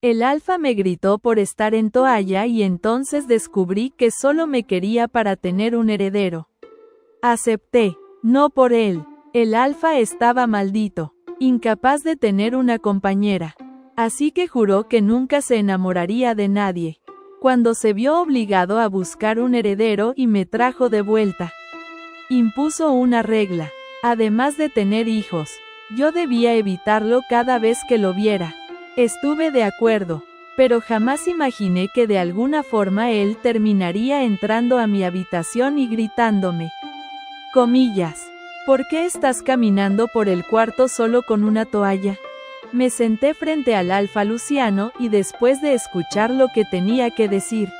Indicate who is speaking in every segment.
Speaker 1: El alfa me gritó por estar en toalla y entonces descubrí que solo me quería para tener un heredero. Acepté, no por él. El alfa estaba maldito, incapaz de tener una compañera. Así que juró que nunca se enamoraría de nadie. Cuando se vio obligado a buscar un heredero y me trajo de vuelta, impuso una regla. Además de tener hijos, yo debía evitarlo cada vez que lo viera. Estuve de acuerdo, pero jamás imaginé que de alguna forma él terminaría entrando a mi habitación y gritándome. Comillas. ¿Por qué estás caminando por el cuarto solo con una toalla? Me senté frente al alfa Luciano y después de escuchar lo que tenía que decir,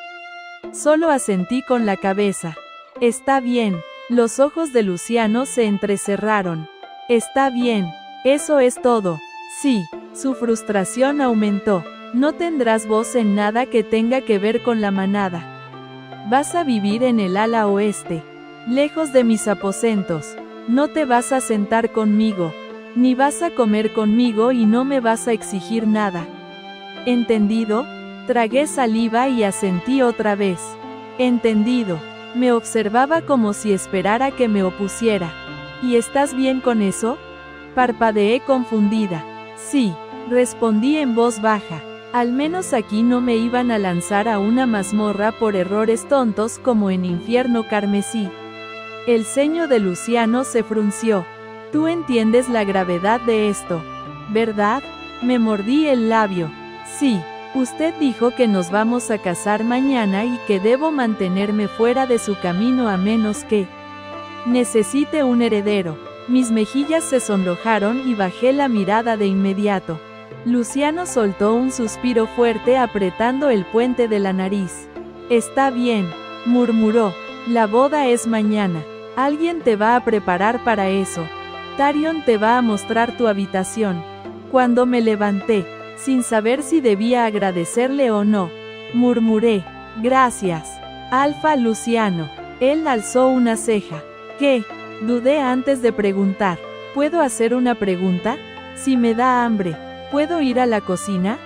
Speaker 1: solo asentí con la cabeza. Está bien. Los ojos de Luciano se entrecerraron. Está bien. Eso es todo. Sí. Su frustración aumentó. No tendrás voz en nada que tenga que ver con la manada. Vas a vivir en el ala oeste, lejos de mis aposentos. No te vas a sentar conmigo, ni vas a comer conmigo y no me vas a exigir nada. ¿Entendido? Tragué saliva y asentí otra vez. Entendido. Me observaba como si esperara que me opusiera. ¿Y estás bien con eso? Parpadeé confundida. Sí, respondí en voz baja. Al menos aquí no me iban a lanzar a una mazmorra por errores tontos como en Infierno Carmesí. El ceño de Luciano se frunció. Tú entiendes la gravedad de esto, ¿verdad? Me mordí el labio. Sí, usted dijo que nos vamos a casar mañana y que debo mantenerme fuera de su camino a menos que necesite un heredero. Mis mejillas se sonrojaron y bajé la mirada de inmediato. Luciano soltó un suspiro fuerte apretando el puente de la nariz. Está bien, murmuró. La boda es mañana. Alguien te va a preparar para eso. Tarion te va a mostrar tu habitación. Cuando me levanté, sin saber si debía agradecerle o no, murmuré, gracias, Alfa Luciano. Él alzó una ceja. ¿Qué? Dudé antes de preguntar. ¿Puedo hacer una pregunta? Si me da hambre, ¿puedo ir a la cocina?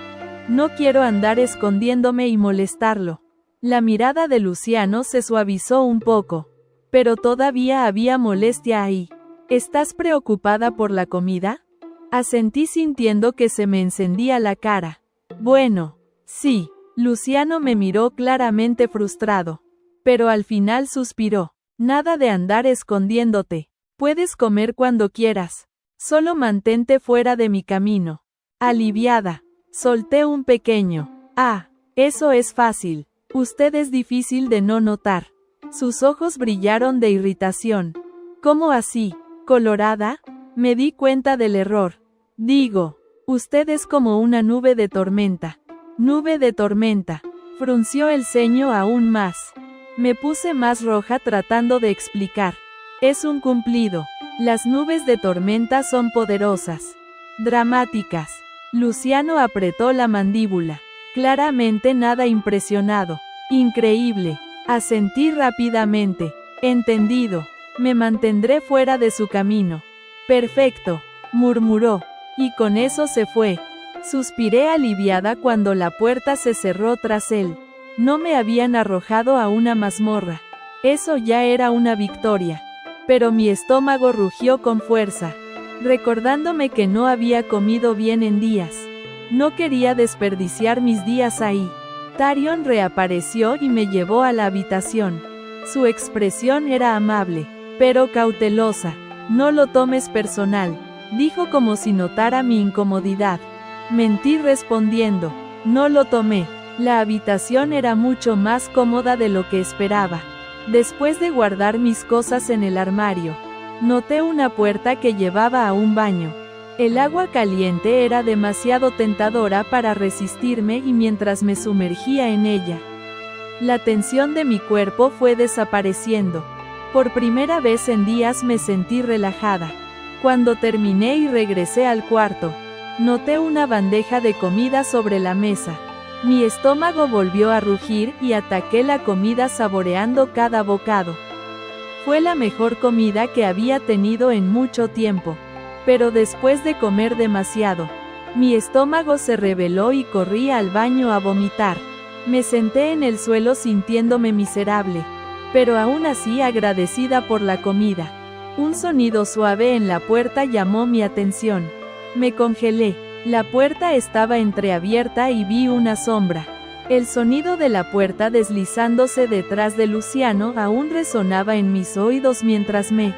Speaker 1: No quiero andar escondiéndome y molestarlo. La mirada de Luciano se suavizó un poco, pero todavía había molestia ahí. ¿Estás preocupada por la comida? Asentí sintiendo que se me encendía la cara. Bueno, sí. Luciano me miró claramente frustrado, pero al final suspiró. Nada de andar escondiéndote. Puedes comer cuando quieras. Solo mantente fuera de mi camino. Aliviada, solté un pequeño. Ah, eso es fácil. Usted es difícil de no notar. Sus ojos brillaron de irritación. ¿Cómo así? ¿Colorada? Me di cuenta del error. Digo, usted es como una nube de tormenta. Nube de tormenta. Frunció el ceño aún más. Me puse más roja tratando de explicar. Es un cumplido. Las nubes de tormenta son poderosas. Dramáticas. Luciano apretó la mandíbula. Claramente nada impresionado. Increíble. Asentí rápidamente. Entendido. Me mantendré fuera de su camino. Perfecto, murmuró. Y con eso se fue. Suspiré aliviada cuando la puerta se cerró tras él. No me habían arrojado a una mazmorra. Eso ya era una victoria. Pero mi estómago rugió con fuerza, recordándome que no había comido bien en días. No quería desperdiciar mis días ahí. Tarion reapareció y me llevó a la habitación. Su expresión era amable, pero cautelosa. No lo tomes personal, dijo como si notara mi incomodidad. Mentí respondiendo. No lo tomé. La habitación era mucho más cómoda de lo que esperaba. Después de guardar mis cosas en el armario, noté una puerta que llevaba a un baño. El agua caliente era demasiado tentadora para resistirme y mientras me sumergía en ella, la tensión de mi cuerpo fue desapareciendo. Por primera vez en días me sentí relajada. Cuando terminé y regresé al cuarto, noté una bandeja de comida sobre la mesa. Mi estómago volvió a rugir y ataqué la comida saboreando cada bocado. Fue la mejor comida que había tenido en mucho tiempo. Pero después de comer demasiado, Mi estómago se rebeló y corrí al baño a vomitar. Me senté en el suelo sintiéndome miserable, pero aún así agradecida por la comida. Un sonido suave en la puerta llamó mi atención. Me congelé. La puerta estaba entreabierta y vi una sombra. El sonido de la puerta deslizándose detrás de Luciano aún resonaba en mis oídos mientras me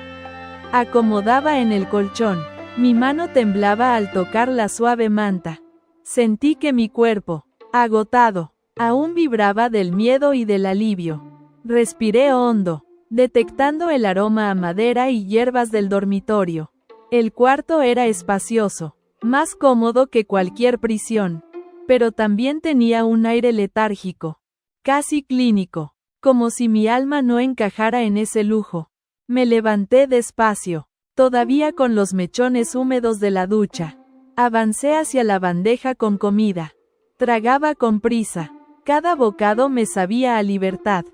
Speaker 1: acomodaba en el colchón. Mi mano temblaba al tocar la suave manta. Sentí que mi cuerpo, agotado, aún vibraba del miedo y del alivio. Respiré hondo, detectando el aroma a madera y hierbas del dormitorio. El cuarto era espacioso, más cómodo que cualquier prisión, pero también tenía un aire letárgico, casi clínico, como si mi alma no encajara en ese lujo. Me levanté despacio, todavía con los mechones húmedos de la ducha. Avancé hacia la bandeja con comida. Tragaba con prisa. Cada bocado me sabía a libertad,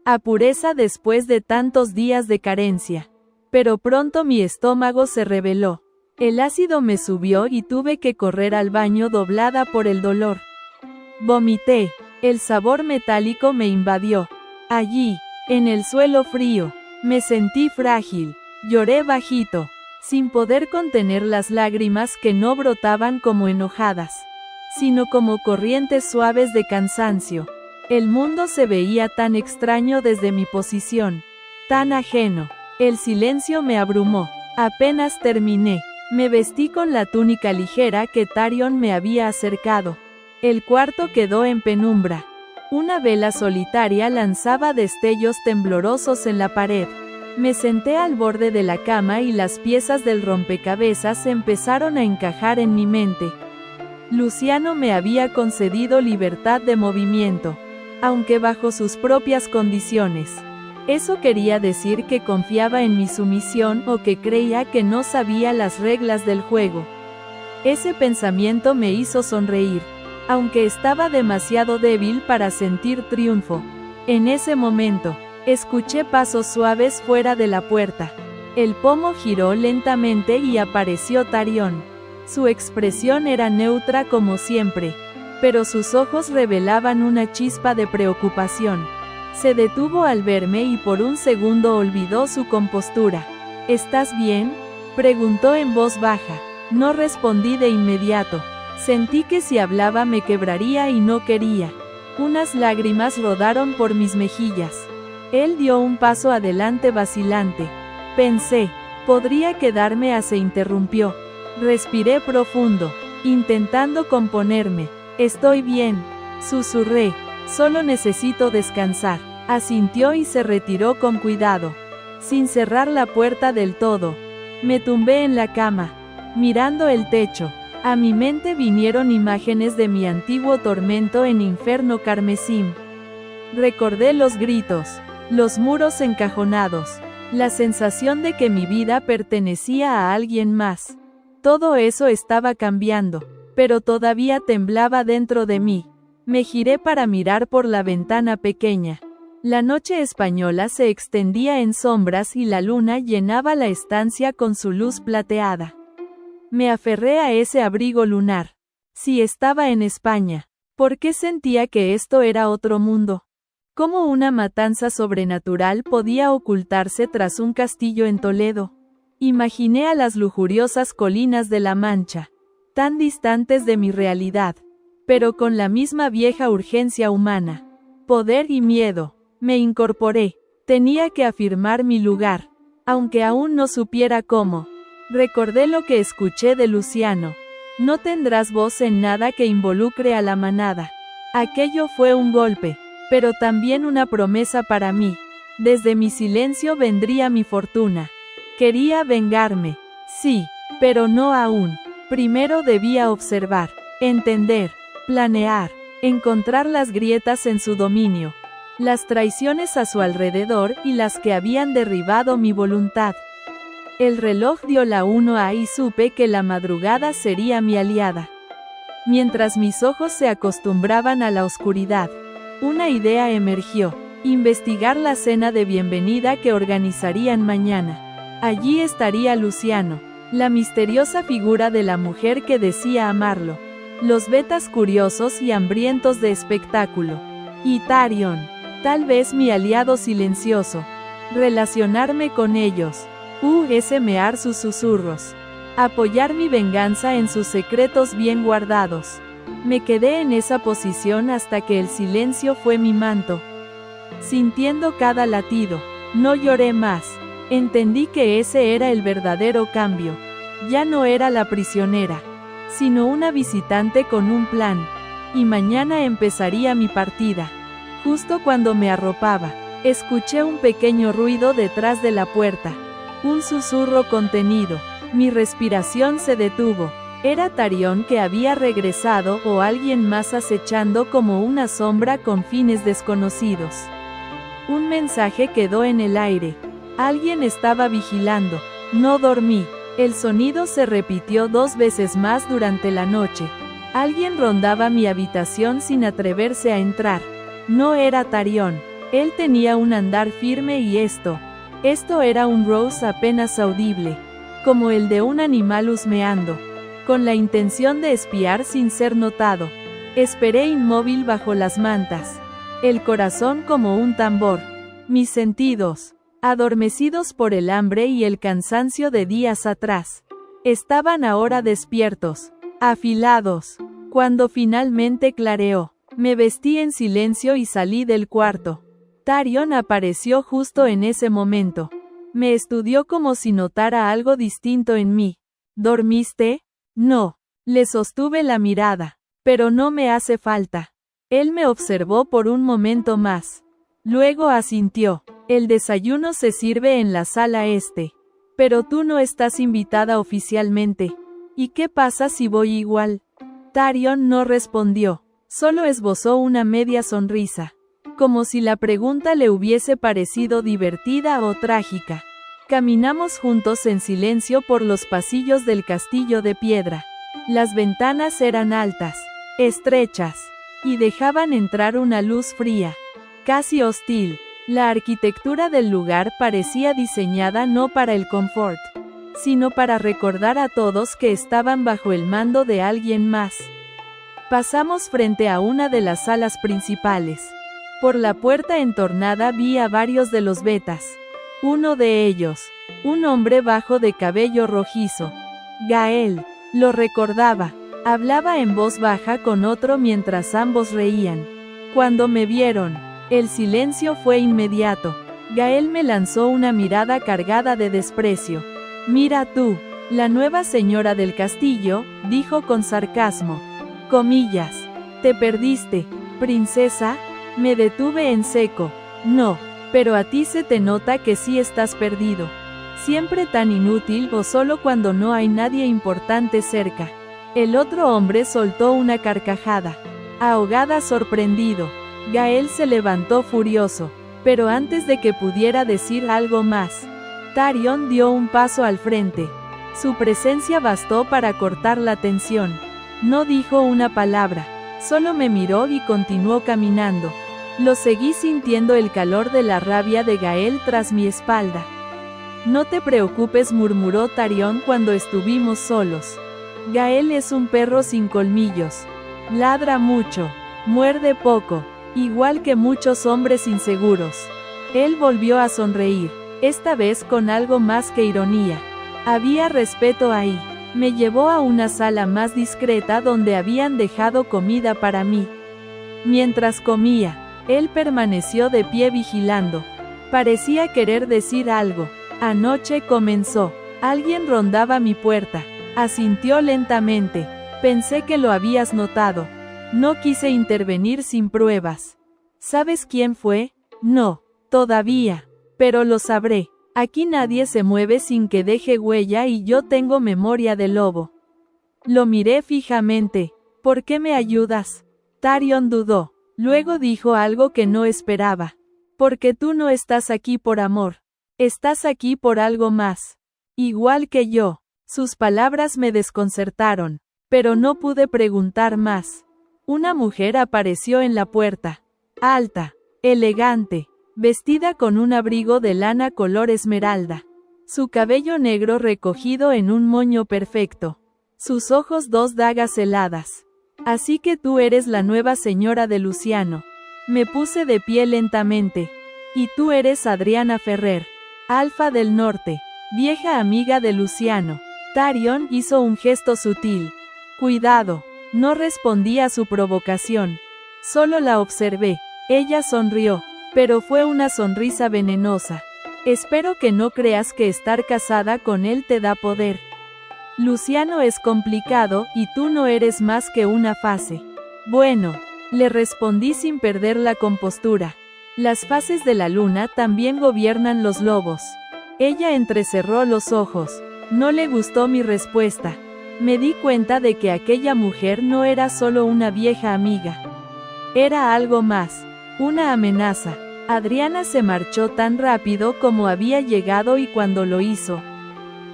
Speaker 1: a pureza después de tantos días de carencia. Pero pronto mi estómago se rebeló. El ácido me subió y tuve que correr al baño doblada por el dolor. Vomité. El sabor metálico me invadió. Allí, en el suelo frío, me sentí frágil. Lloré bajito, sin poder contener las lágrimas que no brotaban como enojadas, sino como corrientes suaves de cansancio. El mundo se veía tan extraño desde mi posición, tan ajeno. El silencio me abrumó. Apenas terminé, me vestí con la túnica ligera que Tarion me había acercado. El cuarto quedó en penumbra. Una vela solitaria lanzaba destellos temblorosos en la pared. Me senté al borde de la cama y las piezas del rompecabezas empezaron a encajar en mi mente. Luciano me había concedido libertad de movimiento, aunque bajo sus propias condiciones. ¿Eso quería decir que confiaba en mi sumisión o que creía que no sabía las reglas del juego? Ese pensamiento me hizo sonreír, aunque estaba demasiado débil para sentir triunfo. En ese momento, escuché pasos suaves fuera de la puerta. El pomo giró lentamente y apareció Tarion. Su expresión era neutra como siempre, pero sus ojos revelaban una chispa de preocupación. Se detuvo al verme y por un segundo olvidó su compostura. ¿Estás bien?, preguntó en voz baja. No respondí de inmediato. Sentí que si hablaba me quebraría y no quería. Unas lágrimas rodaron por mis mejillas. Él dio un paso adelante vacilante. Pensé, podría quedarme. Se interrumpió. Respiré profundo, intentando componerme. Estoy bien, susurré. Solo necesito descansar. Asintió y se retiró con cuidado, sin cerrar la puerta del todo. Me tumbé en la cama, mirando el techo. A mi mente vinieron imágenes de mi antiguo tormento en Infierno Carmesí. Recordé los gritos, los muros encajonados, la sensación de que mi vida pertenecía a alguien más. Todo eso estaba cambiando, pero todavía temblaba dentro de mí. Me giré para mirar por la ventana pequeña. La noche española se extendía en sombras y la luna llenaba la estancia con su luz plateada. Me aferré a ese abrigo lunar. Si estaba en España, ¿por qué sentía que esto era otro mundo? ¿Cómo una matanza sobrenatural podía ocultarse tras un castillo en Toledo? Imaginé a las lujuriosas colinas de La Mancha, tan distantes de mi realidad, pero con la misma vieja urgencia humana, poder y miedo. Me incorporé. Tenía que afirmar mi lugar, aunque aún no supiera cómo. Recordé lo que escuché de Luciano. No tendrás voz en nada que involucre a la manada. Aquello fue un golpe, pero también una promesa para mí. Desde mi silencio vendría mi fortuna. Quería vengarme. Sí, pero no aún. Primero debía observar, entender, planear, encontrar las grietas en su dominio, las traiciones a su alrededor y las que habían derribado mi voluntad. El reloj dio la 1 y supe que la madrugada sería mi aliada. Mientras mis ojos se acostumbraban a la oscuridad, una idea emergió: investigar la cena de bienvenida que organizarían mañana. Allí estaría Luciano, La misteriosa figura de la mujer que decía amarlo. Los betas curiosos y hambrientos de espectáculo. Y Tarion. Tal vez mi aliado silencioso. Relacionarme con ellos. Husmear sus susurros. Apoyar mi venganza en sus secretos bien guardados. Me quedé en esa posición hasta que el silencio fue mi manto. Sintiendo cada latido. No lloré más. Entendí que ese era el verdadero cambio. Ya no era la prisionera, sino una visitante con un plan. Y mañana empezaría mi partida. Justo cuando me arropaba, escuché un pequeño ruido detrás de la puerta. Un susurro contenido. Mi respiración se detuvo. ¿Era Tarion que había regresado o alguien más acechando como una sombra con fines desconocidos? Un mensaje quedó en el aire. Alguien estaba vigilando. No dormí. El sonido se repitió 2 veces más durante la noche. Alguien rondaba mi habitación sin atreverse a entrar. No era Tarion. Él tenía un andar firme y esto era un Rose apenas audible, como el de un animal husmeando, con la intención de espiar sin ser notado. Esperé inmóvil bajo las mantas, el corazón como un tambor. Mis sentidos, adormecidos por el hambre y el cansancio de días atrás, estaban ahora despiertos, afilados. Cuando finalmente clareó, me vestí en silencio y salí del cuarto. Tarion apareció justo en ese momento. Me estudió como si notara algo distinto en mí. ¿Dormiste? No. Le sostuve la mirada. Pero no me hace falta. Él me observó por un momento más. Luego asintió. El desayuno se sirve en la sala este. Pero tú no estás invitada oficialmente. ¿Y qué pasa si voy igual? Tarion no respondió. Solo esbozó una media sonrisa. Como si la pregunta le hubiese parecido divertida o trágica. Caminamos juntos en silencio por los pasillos del castillo de piedra. Las ventanas eran altas, estrechas, y dejaban entrar una luz fría, casi hostil. La arquitectura del lugar parecía diseñada no para el confort, sino para recordar a todos que estaban bajo el mando de alguien más. Pasamos frente a una de las salas principales. Por la puerta entornada vi a varios de los betas. Uno de ellos, un hombre bajo de cabello rojizo. Gael, lo recordaba. Hablaba en voz baja con otro mientras ambos reían. Cuando me vieron, el silencio fue inmediato. Gael me lanzó una mirada cargada de desprecio. Mira tú, la nueva señora del castillo, dijo con sarcasmo. Comillas. Te perdiste, princesa. Me detuve en seco. No, pero a ti se te nota que sí estás perdido. Siempre tan inútil o solo cuando no hay nadie importante cerca. El otro hombre soltó una carcajada. Ahogada, sorprendido. Gael se levantó furioso, pero antes de que pudiera decir algo más, Tarion dio un paso al frente. Su presencia bastó para cortar la tensión. No dijo una palabra, solo me miró y continuó caminando. Lo seguí sintiendo el calor de la rabia de Gael tras mi espalda. No te preocupes, murmuró Tarion cuando estuvimos solos. Gael es un perro sin colmillos. Ladra mucho, muerde poco, igual que muchos hombres inseguros. Él volvió a sonreír, esta vez con algo más que ironía. Había respeto ahí. Me llevó a una sala más discreta donde habían dejado comida para mí. Mientras comía, él permaneció de pie vigilando. Parecía querer decir algo. Anoche comenzó. Alguien rondaba mi puerta. Asintió lentamente. Pensé que lo habías notado. No quise intervenir sin pruebas. ¿Sabes quién fue? No, todavía. Pero lo sabré. Aquí nadie se mueve sin que deje huella y yo tengo memoria de lobo. Lo miré fijamente. ¿Por qué me ayudas? Tarion dudó. Luego dijo algo que no esperaba. Porque tú no estás aquí por amor. Estás aquí por algo más. Igual que yo. Sus palabras me desconcertaron. Pero no pude preguntar más. Una mujer apareció en la puerta. Alta, elegante, vestida con un abrigo de lana color esmeralda. Su cabello negro recogido en un moño perfecto. Sus ojos 2 dagas heladas. Así que tú eres la nueva señora de Luciano. Me puse de pie lentamente. Y tú eres Adriana Ferrer, Alfa del Norte, vieja amiga de Luciano. Tyrion hizo un gesto sutil. Cuidado. No respondí a su provocación. Solo la observé. Ella sonrió, pero fue una sonrisa venenosa. Espero que no creas que estar casada con él te da poder. Luciano es complicado, y tú no eres más que una fase. Bueno, le respondí sin perder la compostura. Las fases de la luna también gobiernan los lobos. Ella entrecerró los ojos. No le gustó mi respuesta. Me di cuenta de que aquella mujer no era solo una vieja amiga. Era algo más. Una amenaza. Adriana se marchó tan rápido como había llegado y cuando lo hizo,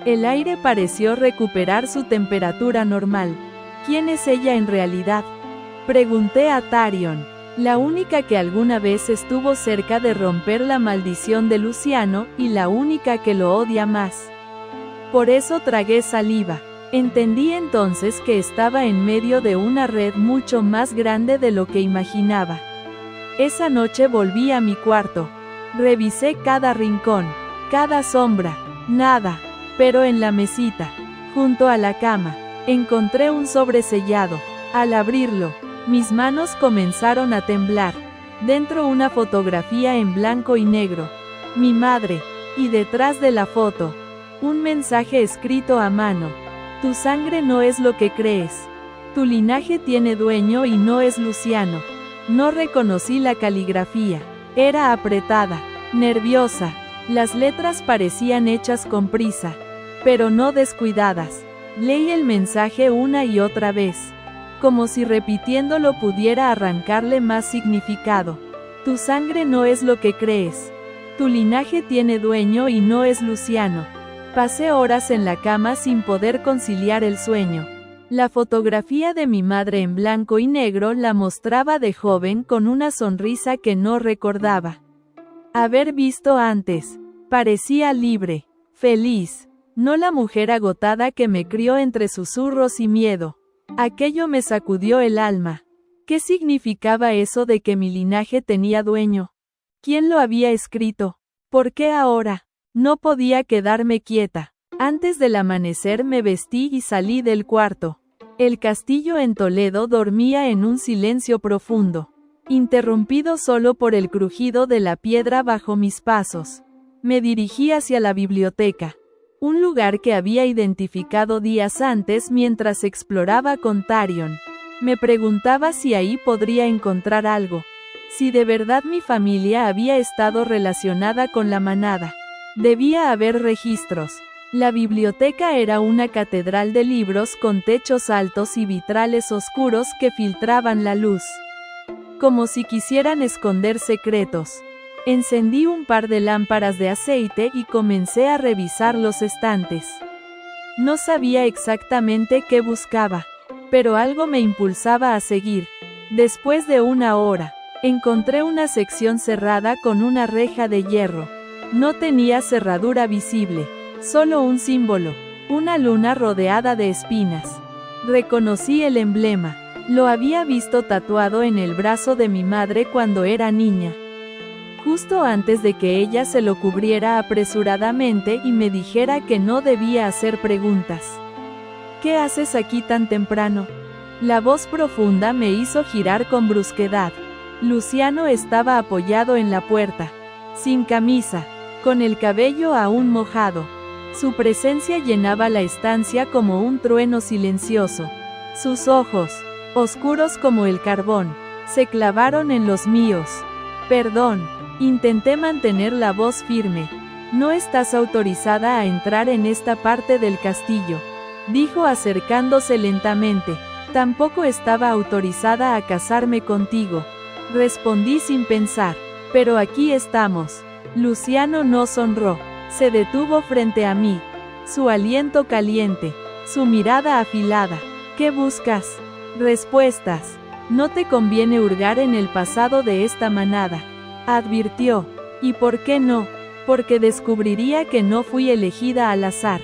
Speaker 1: el aire pareció recuperar su temperatura normal. ¿Quién es ella en realidad? Pregunté a Tyrion. La única que alguna vez estuvo cerca de romper la maldición de Luciano, y la única que lo odia más. Por eso tragué saliva. Entendí entonces que estaba en medio de una red mucho más grande de lo que imaginaba. Esa noche volví a mi cuarto. Revisé cada rincón, cada sombra, nada. Pero en la mesita, junto a la cama, encontré un sobre sellado. Al abrirlo, mis manos comenzaron a temblar. Dentro una fotografía en blanco y negro. Mi madre. Y detrás de la foto, un mensaje escrito a mano. Tu sangre no es lo que crees. Tu linaje tiene dueño y no es Luciano. No reconocí la caligrafía. Era apretada, nerviosa. Las letras parecían hechas con prisa, pero no descuidadas. Leí el mensaje una y otra vez, como si repitiéndolo pudiera arrancarle más significado. Tu sangre no es lo que crees. Tu linaje tiene dueño y no es Luciano. Pasé horas en la cama sin poder conciliar el sueño. La fotografía de mi madre en blanco y negro la mostraba de joven con una sonrisa que no recordaba haber visto antes. Parecía libre, feliz, no la mujer agotada que me crió entre susurros y miedo. Aquello me sacudió el alma. ¿Qué significaba eso de que mi linaje tenía dueño? ¿Quién lo había escrito? ¿Por qué ahora? No podía quedarme quieta. Antes del amanecer me vestí y salí del cuarto. El castillo en Toledo dormía en un silencio profundo, interrumpido solo por el crujido de la piedra bajo mis pasos. Me dirigí hacia la biblioteca, un lugar que había identificado días antes mientras exploraba con Tyrion. Me preguntaba si ahí podría encontrar algo, si de verdad mi familia había estado relacionada con la manada. Debía haber registros. La biblioteca era una catedral de libros con techos altos y vitrales oscuros que filtraban la luz, como si quisieran esconder secretos. Encendí un par de lámparas de aceite y comencé a revisar los estantes. No sabía exactamente qué buscaba, pero algo me impulsaba a seguir. Después de una hora, encontré una sección cerrada con una reja de hierro. No tenía cerradura visible, solo un símbolo, una luna rodeada de espinas. Reconocí el emblema. Lo había visto tatuado en el brazo de mi madre cuando era niña, justo antes de que ella se lo cubriera apresuradamente y me dijera que no debía hacer preguntas. ¿Qué haces aquí tan temprano? La voz profunda me hizo girar con brusquedad. Luciano estaba apoyado en la puerta, sin camisa, con el cabello aún mojado. Su presencia llenaba la estancia como un trueno silencioso. Sus ojos, oscuros como el carbón, se clavaron en los míos. Perdón, intenté mantener la voz firme. No estás autorizada a entrar en esta parte del castillo, dijo acercándose lentamente. Tampoco estaba autorizada a casarme contigo, respondí sin pensar. Pero aquí estamos. Luciano no sonrió. Se detuvo frente a mí. Su aliento caliente. Su mirada afilada. ¿Qué buscas? Respuestas. No te conviene hurgar en el pasado de esta manada, advirtió. ¿Y por qué no? porque descubriría que no fui elegida al azar,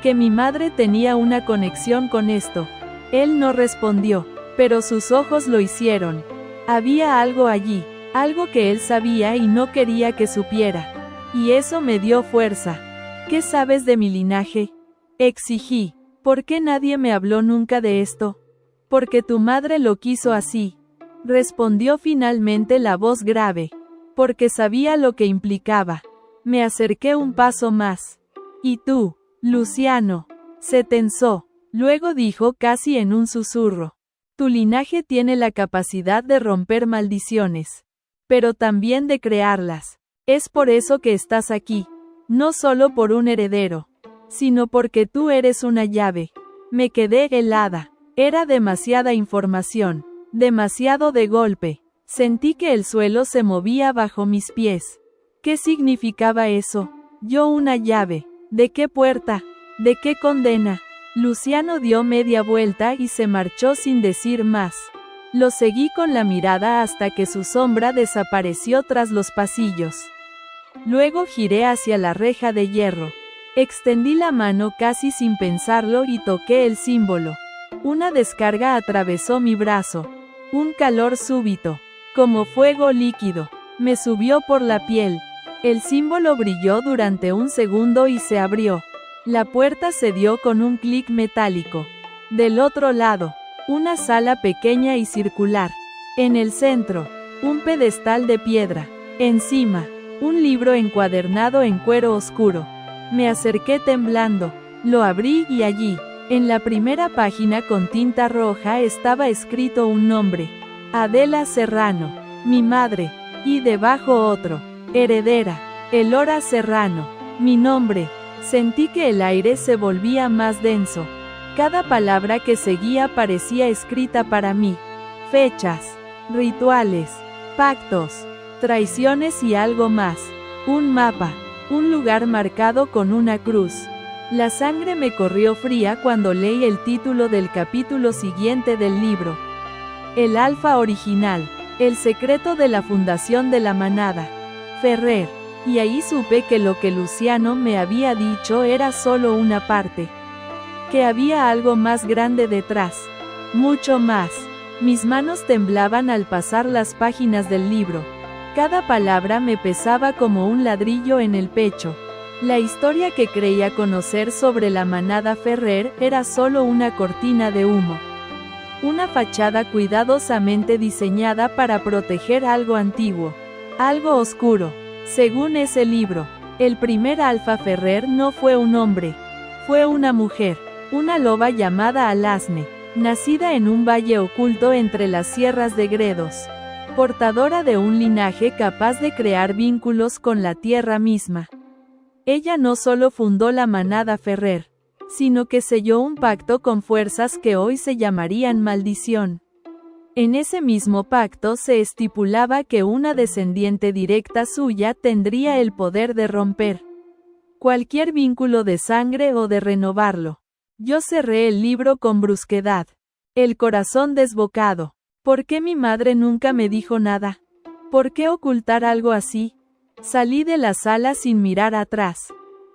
Speaker 1: que mi madre tenía una conexión con esto. Él no respondió, pero sus ojos lo hicieron. Había algo allí, algo que él sabía y no quería que supiera. Y eso me dio fuerza. ¿Qué sabes de mi linaje? Exigí. ¿Por qué nadie me habló nunca de esto? Porque tu madre lo quiso así. Respondió finalmente la voz grave. Porque sabía lo que implicaba. Me acerqué un paso más. ¿Y tú, Luciano? Se tensó. Luego dijo casi en un susurro. Tu linaje tiene la capacidad de romper maldiciones. Pero también de crearlas. Es por eso que estás aquí. No solo por un heredero, sino porque tú eres una llave. Me quedé helada. Era demasiada información. Demasiado de golpe. Sentí que el suelo se movía bajo mis pies. ¿Qué significaba eso? Yo una llave. ¿De qué puerta? ¿De qué condena? Luciano dio media vuelta y se marchó sin decir más. Lo seguí con la mirada hasta que su sombra desapareció tras los pasillos. Luego giré hacia la reja de hierro. Extendí la mano casi sin pensarlo y toqué el símbolo. Una descarga atravesó mi brazo. Un calor súbito, como fuego líquido, me subió por la piel. El símbolo brilló durante un segundo y se abrió. La puerta se dio con un clic metálico. Del otro lado, una sala pequeña y circular. En el centro, un pedestal de piedra. Encima, un libro encuadernado en cuero oscuro. Me acerqué temblando. Lo abrí y allí, en la primera página con tinta roja estaba escrito un nombre. Adela Serrano, mi madre. Y debajo otro. Heredera. Elora Serrano. Mi nombre. Sentí que el aire se volvía más denso. Cada palabra que seguía parecía escrita para mí. Fechas, rituales, pactos, traiciones y algo más. Un mapa, un lugar marcado con una cruz. La sangre me corrió fría cuando leí el título del capítulo siguiente del libro. El alfa original, el secreto de la fundación de la manada. Ferrer. Y ahí supe que lo que Luciano me había dicho era solo una parte. Que había algo más grande detrás. Mucho más. Mis manos temblaban al pasar las páginas del libro. Cada palabra me pesaba como un ladrillo en el pecho. La historia que creía conocer sobre la manada Ferrer era solo una cortina de humo. Una fachada cuidadosamente diseñada para proteger algo antiguo. Algo oscuro. Según ese libro, el primer Alfa Ferrer no fue un hombre, fue una mujer, una loba llamada Alasne, nacida en un valle oculto entre las sierras de Gredos, portadora de un linaje capaz de crear vínculos con la tierra misma. Ella no solo fundó la manada Ferrer, sino que selló un pacto con fuerzas que hoy se llamarían maldición. En ese mismo pacto se estipulaba que una descendiente directa suya tendría el poder de romper cualquier vínculo de sangre o de renovarlo. Yo cerré el libro con brusquedad, el corazón desbocado. ¿Por qué mi madre nunca me dijo nada? ¿Por qué ocultar algo así? Salí de la sala sin mirar atrás,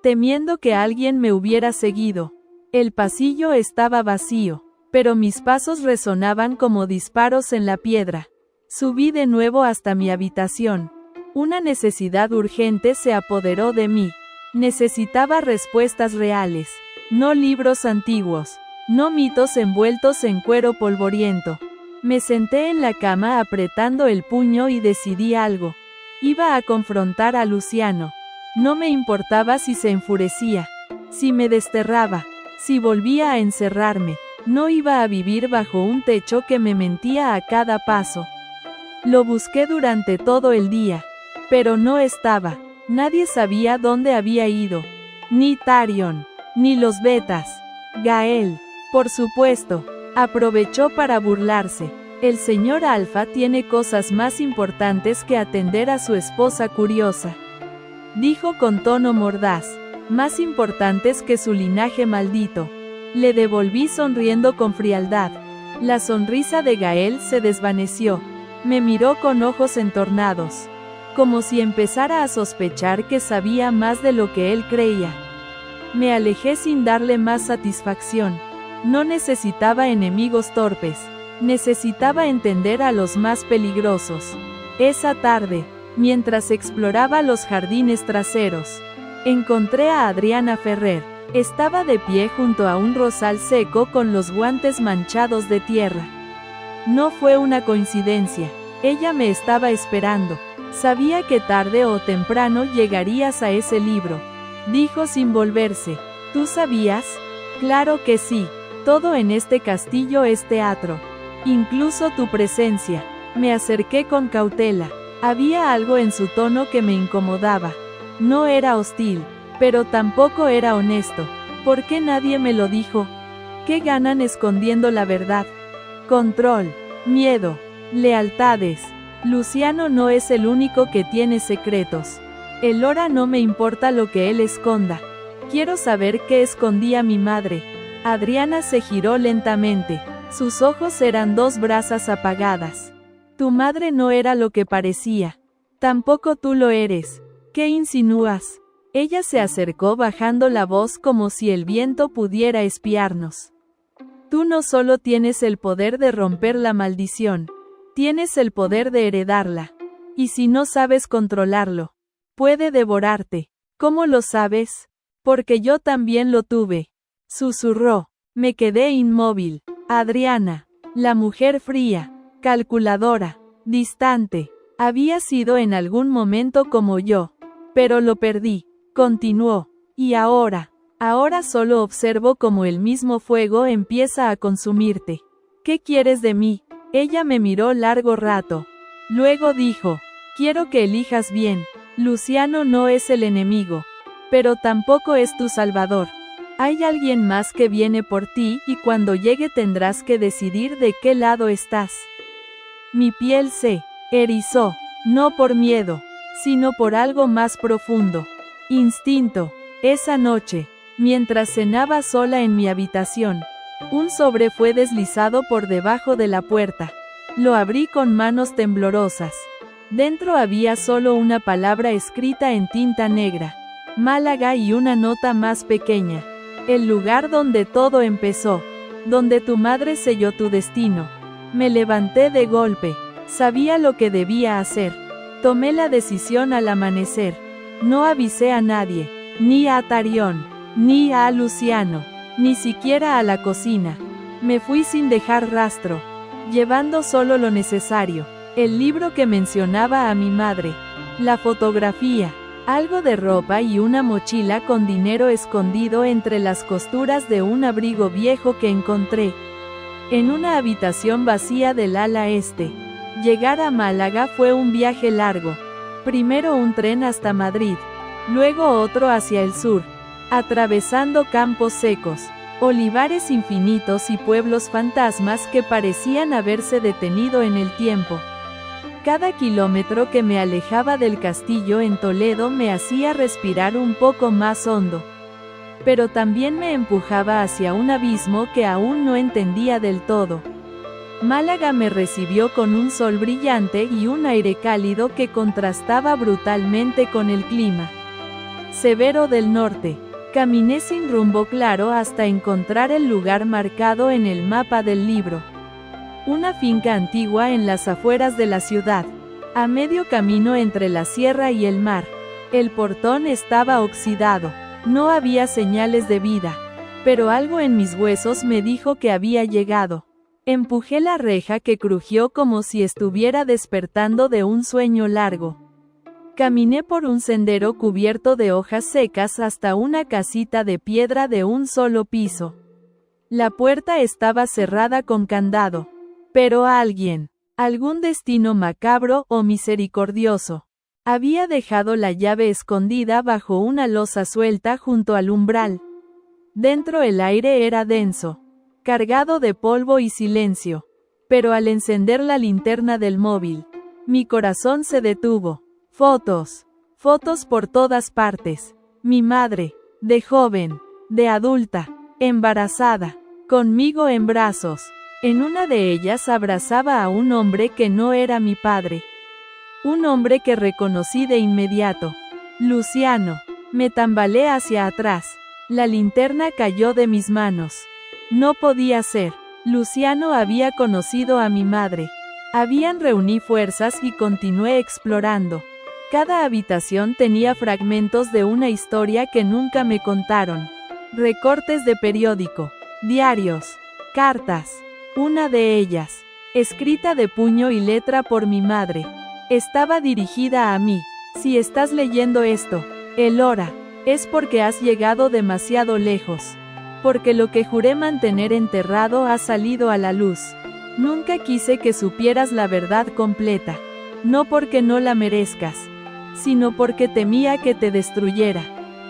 Speaker 1: temiendo que alguien me hubiera seguido. El pasillo estaba vacío, pero mis pasos resonaban como disparos en la piedra. Subí de nuevo hasta mi habitación. Una necesidad urgente se apoderó de mí. Necesitaba respuestas reales, no libros antiguos, no mitos envueltos en cuero polvoriento. Me senté en la cama apretando el puño y decidí algo. Iba a confrontar a Luciano. No me importaba si se enfurecía, si me desterraba, si volvía a encerrarme. No iba a vivir bajo un techo que me mentía a cada paso. Lo busqué durante todo el día, pero no estaba. Nadie sabía dónde había ido. Ni Tarion, ni los Betas. Gael, por supuesto, aprovechó para burlarse. El señor Alfa tiene cosas más importantes que atender a su esposa curiosa. Dijo con tono mordaz, más importantes que su linaje maldito. Le devolví sonriendo con frialdad. La sonrisa de Gael se desvaneció. Me miró con ojos entornados. como si empezara a sospechar que sabía más de lo que él creía. Me alejé sin darle más satisfacción. No necesitaba enemigos torpes. Necesitaba entender a los más peligrosos. Esa tarde, mientras exploraba los jardines traseros, encontré a Adriana Ferrer. Estaba de pie junto a un rosal seco con los guantes manchados de tierra. No fue una coincidencia. Ella me estaba esperando. Sabía que tarde o temprano llegarías a ese libro, dijo sin volverse. ¿Tú sabías? Claro que sí. Todo en este castillo es teatro. Incluso tu presencia. Me acerqué con cautela. Había algo en su tono que me incomodaba. No era hostil, pero tampoco era honesto. ¿Por qué nadie me lo dijo? ¿Qué ganan escondiendo la verdad? Control, miedo, lealtades. Luciano no es el único que tiene secretos. Elora no me importa lo que él esconda. Quiero saber qué escondía mi madre. Adriana se giró lentamente. Sus ojos eran dos brasas apagadas. Tu madre no era lo que parecía. Tampoco tú lo eres. ¿Qué insinúas? Ella se acercó bajando la voz como si el viento pudiera espiarnos. Tú no solo tienes el poder de romper la maldición. Tienes el poder de heredarla. Y si no sabes controlarlo, puede devorarte. ¿Cómo lo sabes? Porque yo también lo tuve. Susurró. Me quedé inmóvil. Adriana, la mujer fría, calculadora, distante, había sido en algún momento como yo. Pero lo perdí. Continuó. Y ahora solo observo cómo el mismo fuego empieza a consumirte. ¿Qué quieres de mí? Ella me miró largo rato. Luego dijo, quiero que elijas bien. Luciano no es el enemigo. Pero tampoco es tu salvador. Hay alguien más que viene por ti y cuando llegue tendrás que decidir de qué lado estás. Mi piel se erizó, no por miedo, sino por algo más profundo. Instinto. Esa noche, mientras cenaba sola en mi habitación, un sobre fue deslizado por debajo de la puerta. Lo abrí con manos temblorosas. Dentro había solo una palabra escrita en tinta negra. Málaga y una nota más pequeña. El lugar donde todo empezó. Donde tu madre selló tu destino. Me levanté de golpe. Sabía lo que debía hacer. Tomé la decisión al amanecer. No avisé a nadie. Ni a Tarión. Ni a Luciano. Ni siquiera a la cocina. Me fui sin dejar rastro. Llevando solo lo necesario. El libro que mencionaba a mi madre. La fotografía. Algo de ropa y una mochila con dinero escondido entre las costuras de un abrigo viejo que encontré en una habitación vacía del ala este. Llegar a Málaga fue un viaje largo. Primero un tren hasta Madrid, luego otro hacia el sur, atravesando campos secos, olivares infinitos y pueblos fantasmas que parecían haberse detenido en el tiempo. Cada kilómetro que me alejaba del castillo en Toledo me hacía respirar un poco más hondo. Pero también me empujaba hacia un abismo que aún no entendía del todo. Málaga me recibió con un sol brillante y un aire cálido que contrastaba brutalmente con el clima severo del norte. Caminé sin rumbo claro hasta encontrar el lugar marcado en el mapa del libro. Una finca antigua en las afueras de la ciudad, a medio camino entre la sierra y el mar. El portón estaba oxidado, no había señales de vida, pero algo en mis huesos me dijo que había llegado. Empujé la reja que crujió como si estuviera despertando de un sueño largo. Caminé por un sendero cubierto de hojas secas hasta una casita de piedra de un solo piso. La puerta estaba cerrada con candado. Pero alguien, algún destino macabro o misericordioso, había dejado la llave escondida bajo una losa suelta junto al umbral. Dentro el aire era denso, cargado de polvo y silencio. Pero al encender la linterna del móvil, mi corazón se detuvo. Fotos por todas partes. Mi madre, de joven, de adulta, embarazada, conmigo en brazos. En una de ellas abrazaba a un hombre que no era mi padre. Un hombre que reconocí de inmediato. Luciano. Me tambaleé hacia atrás. La linterna cayó de mis manos. No podía ser. Luciano había conocido a mi madre. Reuní fuerzas y continué explorando. Cada habitación tenía fragmentos de una historia que nunca me contaron. Recortes de periódico, diarios, cartas. Una de ellas, escrita de puño y letra por mi madre, estaba dirigida a mí. Si estás leyendo esto, Elora, es porque has llegado demasiado lejos. Porque lo que juré mantener enterrado ha salido a la luz. Nunca quise que supieras la verdad completa. No porque no la merezcas, sino porque temía que te destruyera.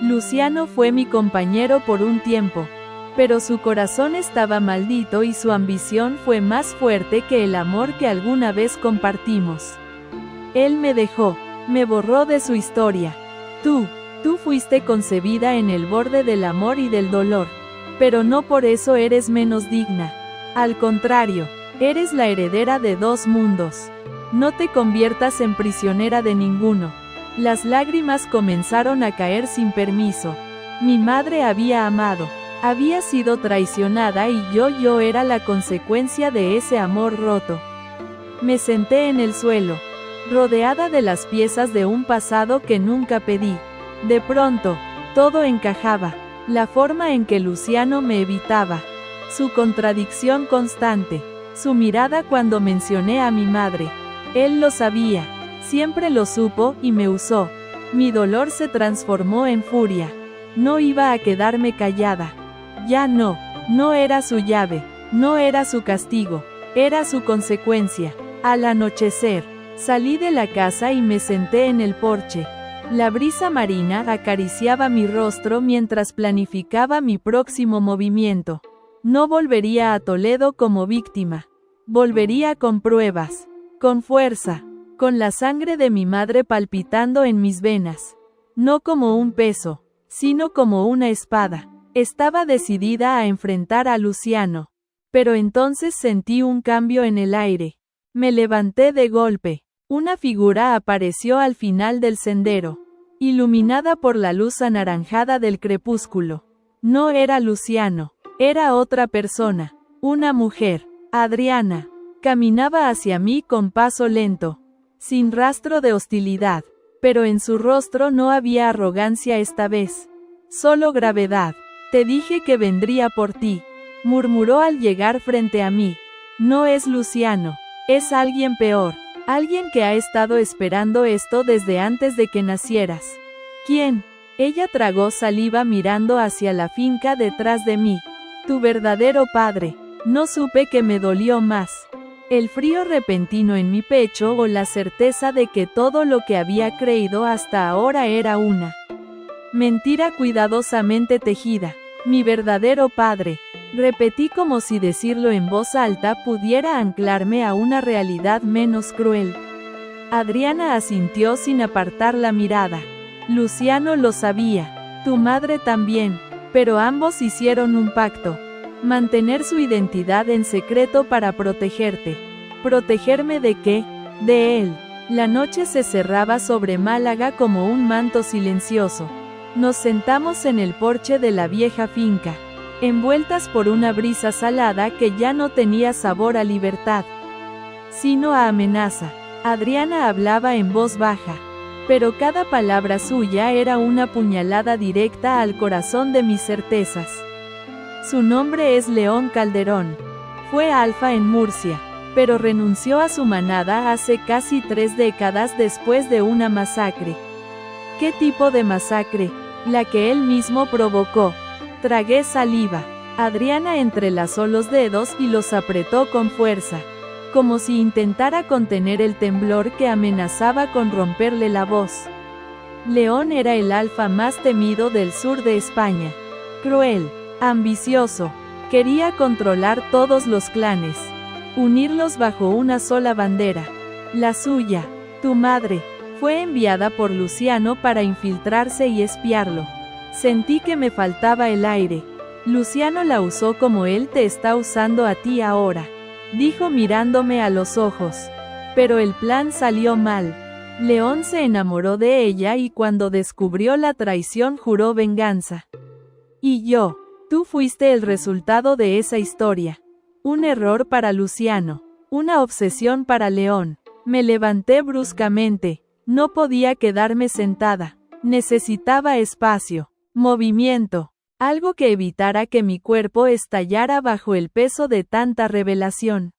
Speaker 1: Luciano fue mi compañero por un tiempo, pero su corazón estaba maldito y su ambición fue más fuerte que el amor que alguna vez compartimos. Él me dejó, me borró de su historia. Tú fuiste concebida en el borde del amor y del dolor, pero no por eso eres menos digna. Al contrario, eres la heredera de dos mundos. No te conviertas en prisionera de ninguno. Las lágrimas comenzaron a caer sin permiso. Mi madre había amado, había sido traicionada y yo era la consecuencia de ese amor roto. Me senté en el suelo, rodeada de las piezas de un pasado que nunca pedí. De pronto, todo encajaba. La forma en que Luciano me evitaba, su contradicción constante, su mirada cuando mencioné a mi madre. Él lo sabía, siempre lo supo y me usó. Mi dolor se transformó en furia. No iba a quedarme callada. Ya no era su llave, no era su castigo, era su consecuencia. Al anochecer, salí de la casa y me senté en el porche. La brisa marina acariciaba mi rostro mientras planificaba mi próximo movimiento. No volvería a Toledo como víctima. Volvería con pruebas, con fuerza, con la sangre de mi madre palpitando en mis venas. No como un peso, sino como una espada. Estaba decidida a enfrentar a Luciano. Pero entonces sentí un cambio en el aire. Me levanté de golpe. Una figura apareció al final del sendero, iluminada por la luz anaranjada del crepúsculo. No era Luciano, era otra persona, una mujer. Adriana. Caminaba hacia mí con paso lento, sin rastro de hostilidad, pero en su rostro no había arrogancia esta vez, solo gravedad. Te dije que vendría por ti, murmuró al llegar frente a mí. No es Luciano, es alguien peor. Alguien que ha estado esperando esto desde antes de que nacieras. ¿Quién? Ella tragó saliva mirando hacia la finca detrás de mí. Tu verdadero padre. No supe que me dolió más. El frío repentino en mi pecho o la certeza de que todo lo que había creído hasta ahora era una mentira cuidadosamente tejida. Mi verdadero padre. Repetí como si decirlo en voz alta pudiera anclarme a una realidad menos cruel. Adriana asintió sin apartar la mirada. Luciano lo sabía, tu madre también, pero ambos hicieron un pacto. Mantener su identidad en secreto para protegerte. ¿Protegerme de qué? De él. La noche se cerraba sobre Málaga como un manto silencioso. Nos sentamos en el porche de la vieja finca, envueltas por una brisa salada que ya no tenía sabor a libertad, sino a amenaza. Adriana hablaba en voz baja, pero cada palabra suya era una puñalada directa al corazón de mis certezas. Su nombre es León Calderón. Fue alfa en Murcia, pero renunció a su manada hace casi 3 décadas después de una masacre. ¿Qué tipo de masacre? La que él mismo provocó. Tragué saliva. Adriana entrelazó los dedos y los apretó con fuerza, como si intentara contener el temblor que amenazaba con romperle la voz. León era el alfa más temido del sur de España. Cruel, ambicioso, quería controlar todos los clanes, unirlos bajo una sola bandera, la suya. Tu madre fue enviada por Luciano para infiltrarse y espiarlo. Sentí que me faltaba el aire. Luciano la usó como él te está usando a ti ahora, dijo mirándome a los ojos. Pero el plan salió mal. León se enamoró de ella y cuando descubrió la traición juró venganza. Y yo, tú fuiste el resultado de esa historia. Un error para Luciano, una obsesión para León. Me levanté bruscamente, no podía quedarme sentada. Necesitaba espacio, movimiento, algo que evitara que mi cuerpo estallara bajo el peso de tanta revelación.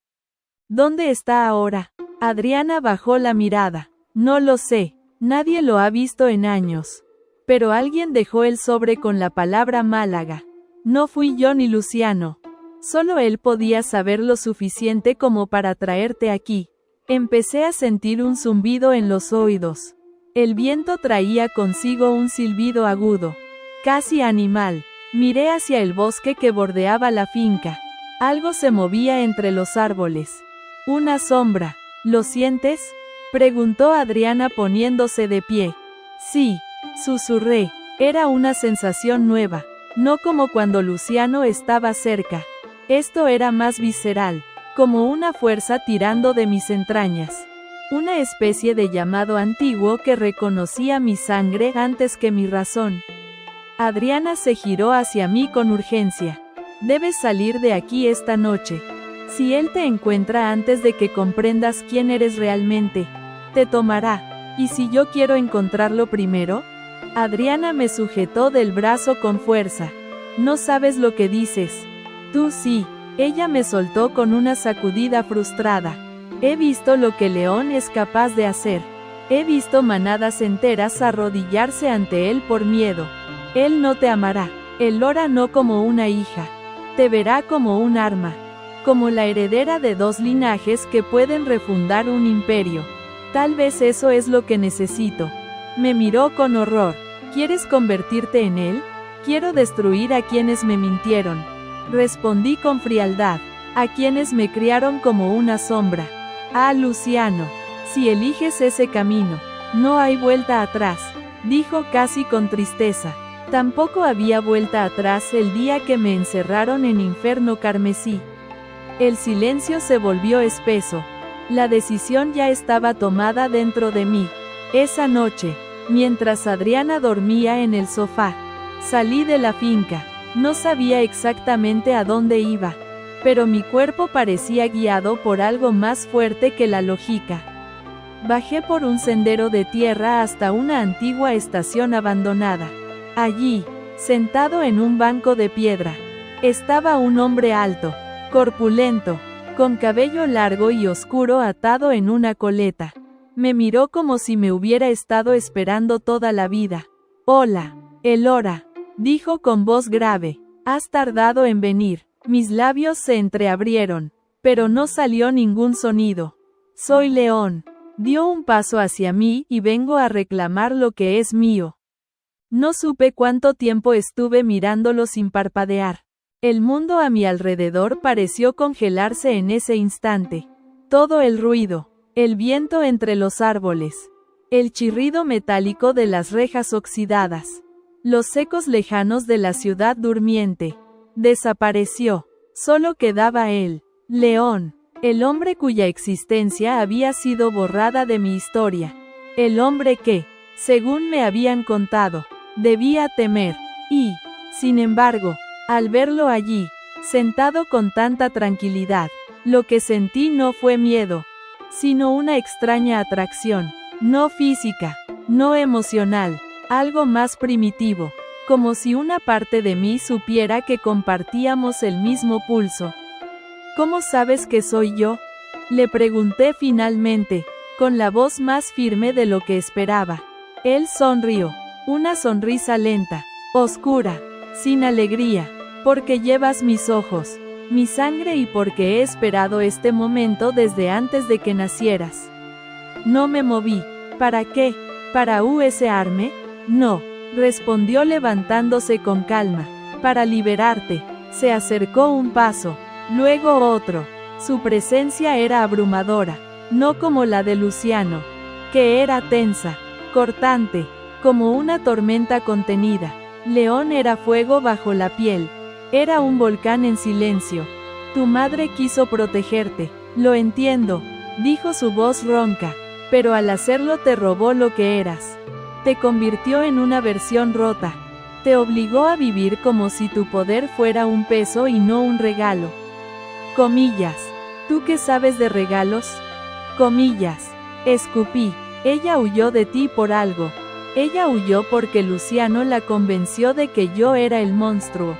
Speaker 1: ¿Dónde está ahora? Adriana bajó la mirada. No lo sé, nadie lo ha visto en años. Pero alguien dejó el sobre con la palabra Málaga. No fui yo ni Luciano. Solo él podía saber lo suficiente como para traerte aquí. Empecé a sentir un zumbido en los oídos. El viento traía consigo un silbido agudo, casi animal. Miré hacia el bosque que bordeaba la finca. Algo se movía entre los árboles. Una sombra. ¿Lo sientes?, preguntó Adriana poniéndose de pie. Sí, susurré. Era una sensación nueva, no como cuando Luciano estaba cerca. Esto era más visceral, como una fuerza tirando de mis entrañas. Una especie de llamado antiguo que reconocía mi sangre antes que mi razón. Adriana se giró hacia mí con urgencia. Debes salir de aquí esta noche. Si él te encuentra antes de que comprendas quién eres realmente, te tomará. ¿Y si yo quiero encontrarlo primero? Adriana me sujetó del brazo con fuerza. No sabes lo que dices. Tú sí. Ella me soltó con una sacudida frustrada. He visto lo que León es capaz de hacer. He visto manadas enteras arrodillarse ante él por miedo. Él no te amará. Él ora no como una hija. Te verá como un arma. Como la heredera de dos linajes que pueden refundar un imperio. Tal vez eso es lo que necesito. Me miró con horror. ¿Quieres convertirte en él? Quiero destruir a quienes me mintieron. Respondí con frialdad. A quienes me criaron como una sombra. Ah, Luciano. Si eliges ese camino, no hay vuelta atrás, dijo casi con tristeza. Tampoco había vuelta atrás el día que me encerraron en Infierno Carmesí. El silencio se volvió espeso. La decisión ya estaba tomada dentro de mí. Esa noche, mientras Adriana dormía en el sofá, salí de la finca. No sabía exactamente a dónde iba, pero mi cuerpo parecía guiado por algo más fuerte que la lógica. Bajé por un sendero de tierra hasta una antigua estación abandonada. Allí, sentado en un banco de piedra, estaba un hombre alto, corpulento, con cabello largo y oscuro atado en una coleta. Me miró como si me hubiera estado esperando toda la vida. Hola, Elora, dijo con voz grave. Has tardado en venir. Mis labios se entreabrieron, pero no salió ningún sonido. Soy León. Dio un paso hacia mí y vengo a reclamar lo que es mío. No supe cuánto tiempo estuve mirándolo sin parpadear. El mundo a mi alrededor pareció congelarse en ese instante. Todo el ruido, el viento entre los árboles, el chirrido metálico de las rejas oxidadas, los ecos lejanos de la ciudad durmiente, desapareció. Solo quedaba él, León, el hombre cuya existencia había sido borrada de mi historia. El hombre que, según me habían contado, debía temer. Y, sin embargo, al verlo allí, sentado con tanta tranquilidad, lo que sentí no fue miedo, sino una extraña atracción, no física, no emocional, algo más primitivo, como si una parte de mí supiera que compartíamos el mismo pulso. ¿Cómo sabes que soy yo?, le pregunté finalmente, con la voz más firme de lo que esperaba. Él sonrió, una sonrisa lenta, oscura, sin alegría. Porque llevas mis ojos, mi sangre y porque he esperado este momento desde antes de que nacieras. No me moví. ¿Para qué? ¿Para usarme? No, respondió levantándose con calma. Para liberarte. Se acercó un paso, luego otro. Su presencia era abrumadora, no como la de Luciano, que era tensa, cortante, como una tormenta contenida. León era fuego bajo la piel. Era un volcán en silencio. Tu madre quiso protegerte. Lo entiendo, dijo su voz ronca. pero al hacerlo te robó lo que eras. Te convirtió en una versión rota. Te obligó a vivir como si tu poder fuera un peso y no un regalo. Comillas. ¿Tú qué sabes de regalos? Comillas. Escupí. Ella huyó de ti por algo. Ella huyó porque Luciano la convenció de que yo era el monstruo.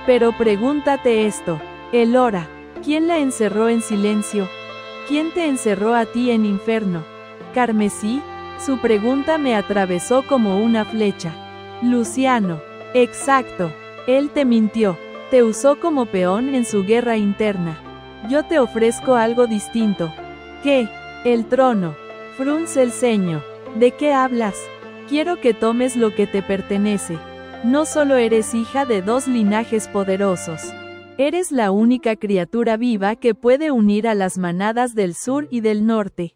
Speaker 1: Pero pregúntate esto, Elora, ¿quién la encerró en silencio? ¿Quién te encerró a ti en infierno? ¿Carmesí? Su pregunta me atravesó como una flecha. Luciano. Exacto. Él te mintió. Te usó como peón en su guerra interna. Yo te ofrezco algo distinto. ¿Qué? El trono. Frunce el ceño. ¿De qué hablas? Quiero que tomes lo que te pertenece. No solo eres hija de dos linajes poderosos. Eres la única criatura viva que puede unir a las manadas del sur y del norte.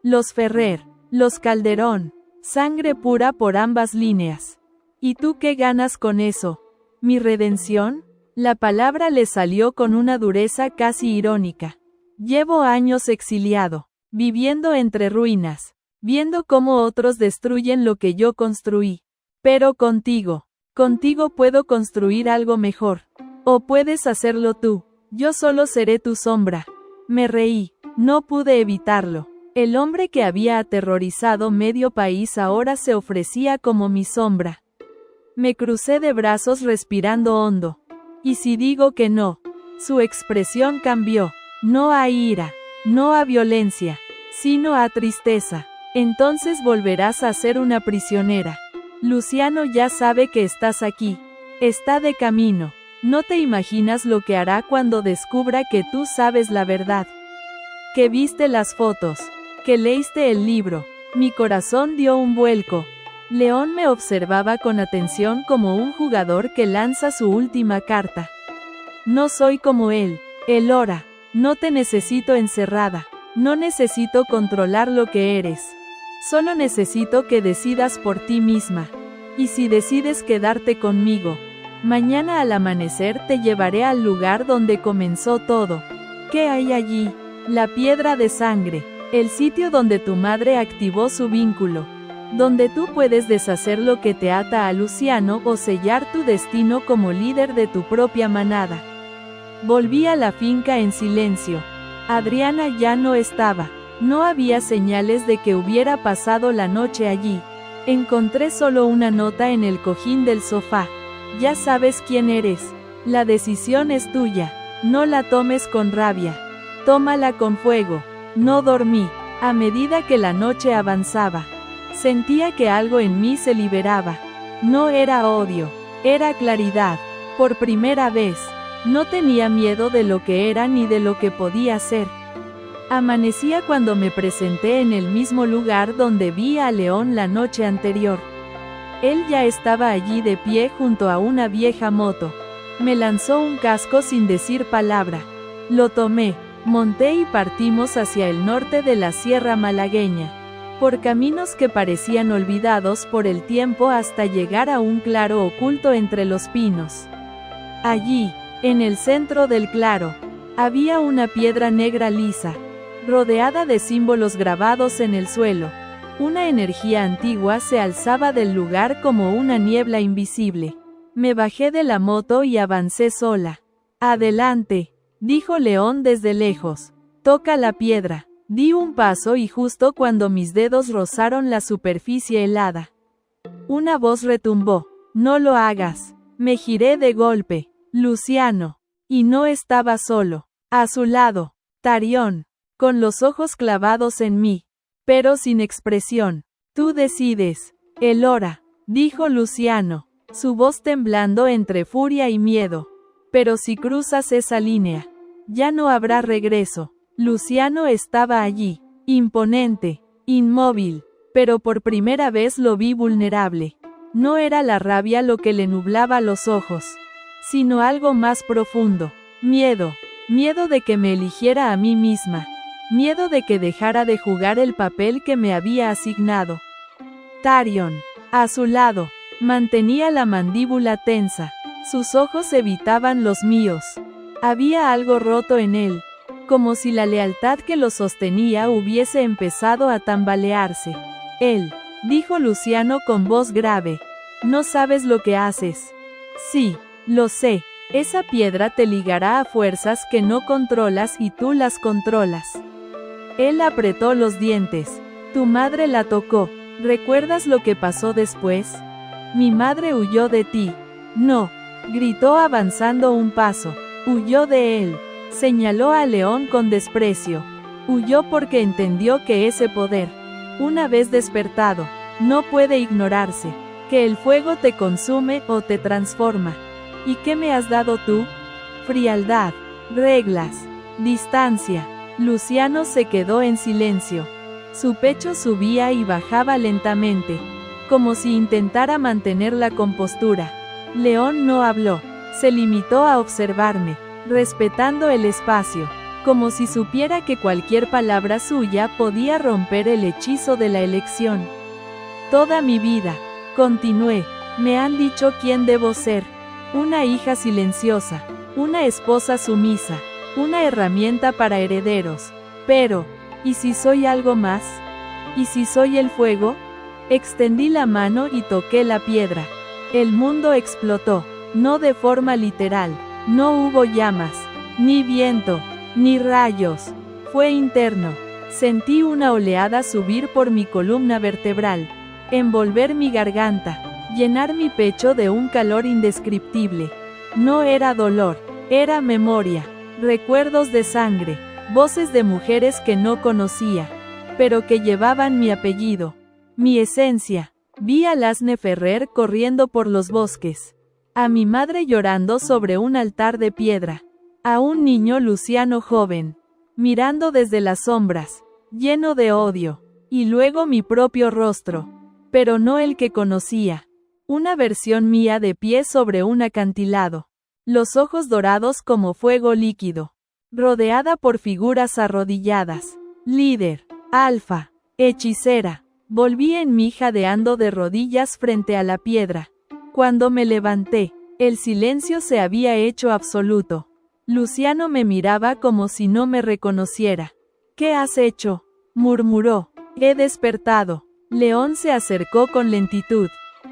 Speaker 1: Los Ferrer, los Calderón, sangre pura por ambas líneas. ¿Y tú qué ganas con eso? ¿Mi redención? La palabra le salió con una dureza casi irónica. Llevo años exiliado, viviendo entre ruinas, viendo cómo otros destruyen lo que yo construí. Pero contigo puedo construir algo mejor. O puedes hacerlo tú. Yo solo seré tu sombra. Me reí. No pude evitarlo. El hombre que había aterrorizado medio país ahora se ofrecía como mi sombra. Me crucé de brazos respirando hondo. ¿Y si digo que no? Su expresión cambió. No a ira, no a violencia, sino a tristeza. Entonces volverás a ser una prisionera. Luciano ya sabe que estás aquí. Está de camino. No te imaginas lo que hará cuando descubra que tú sabes la verdad. Que viste las fotos. Que leíste el libro. Mi corazón dio un vuelco. León me observaba con atención como un jugador que lanza su última carta. No soy como él, Elora. No te necesito encerrada. No necesito controlar lo que eres. Solo necesito que decidas por ti misma. Y si decides quedarte conmigo, mañana al amanecer te llevaré al lugar donde comenzó todo. ¿Qué hay allí? La piedra de sangre. El sitio donde tu madre activó su vínculo. Donde tú puedes deshacer lo que te ata a Luciano o sellar tu destino como líder de tu propia manada. Volví a la finca en silencio. Adriana ya no estaba. No había señales de que hubiera pasado la noche allí. Encontré solo una nota en el cojín del sofá. Ya sabes quién eres. La decisión es tuya. No la tomes con rabia. Tómala con fuego. No dormí. A medida que la noche avanzaba, sentía que algo en mí se liberaba. No era odio. Era claridad. Por primera vez. No tenía miedo de lo que era ni de lo que podía ser. Amanecía cuando me presenté en el mismo lugar donde vi a León la noche anterior. Él ya estaba allí de pie junto a una vieja moto. Me lanzó un casco sin decir palabra. Lo tomé, monté y partimos hacia el norte de la Sierra Malagueña, por caminos que parecían olvidados por el tiempo hasta llegar a un claro oculto entre los pinos. Allí, en el centro del claro, había una piedra negra lisa, rodeada de símbolos grabados en el suelo. Una energía antigua se alzaba del lugar como una niebla invisible. Me bajé de la moto y avancé sola. Adelante, dijo León desde lejos. Toca la piedra. Di un paso y justo cuando mis dedos rozaron la superficie helada, una voz retumbó. No lo hagas. Me giré de golpe. Luciano. Y no estaba solo. A su lado, Tarión, con los ojos clavados en mí, pero sin expresión. Tú decides, Elora, dijo Luciano, su voz temblando entre furia y miedo. Pero si cruzas esa línea, ya no habrá regreso. Luciano estaba allí, imponente, inmóvil, pero por primera vez lo vi vulnerable. No era la rabia lo que le nublaba los ojos, sino algo más profundo. Miedo. Miedo de que me eligiera a mí misma. Miedo de que dejara de jugar el papel que me había asignado. Tarion, a su lado, mantenía la mandíbula tensa. Sus ojos evitaban los míos. Había algo roto en él. como si la lealtad que lo sostenía hubiese empezado a tambalearse. Él, dijo Luciano con voz grave, no sabes lo que haces. Sí, lo sé, esa piedra te ligará a fuerzas que no controlas y tú las controlas. Él apretó los dientes. Tu madre la tocó. ¿Recuerdas lo que pasó después? Mi madre huyó de ti. No, gritó avanzando un paso. Huyó de él. Señaló a León con desprecio. Huyó porque entendió que ese poder, una vez despertado, no puede ignorarse, que el fuego te consume o te transforma. ¿Y qué me has dado tú? Frialdad, reglas, distancia. Luciano se quedó en silencio. Su pecho subía y bajaba lentamente, como si intentara mantener la compostura. León no habló, se limitó a observarme, respetando el espacio, como si supiera que cualquier palabra suya podía romper el hechizo de la elección. Toda mi vida, continué, me han dicho quién debo ser. Una hija silenciosa, una esposa sumisa, una herramienta para herederos. Pero, ¿y si soy algo más? ¿Y si soy el fuego? Extendí la mano y toqué la piedra. El mundo explotó, no de forma literal, no hubo llamas, ni viento, ni rayos. Fue interno. Sentí una oleada subir por mi columna vertebral, envolver mi garganta, llenar mi pecho de un calor indescriptible. No era dolor, era memoria, recuerdos de sangre, voces de mujeres que no conocía, pero que llevaban mi apellido, mi esencia. Vi a Lasne Ferrer corriendo por los bosques, a mi madre llorando sobre un altar de piedra, a un niño Luciano joven, mirando desde las sombras, lleno de odio, y luego mi propio rostro, pero no el que conocía. Una versión mía de pie sobre un acantilado, los ojos dorados como fuego líquido, rodeada por figuras arrodilladas, líder, alfa, hechicera. Volví en mí jadeando de rodillas frente a la piedra. Cuando me levanté, el silencio se había hecho absoluto. Luciano me miraba como si no me reconociera. ¿Qué has hecho?, murmuró. He despertado. León se acercó con lentitud,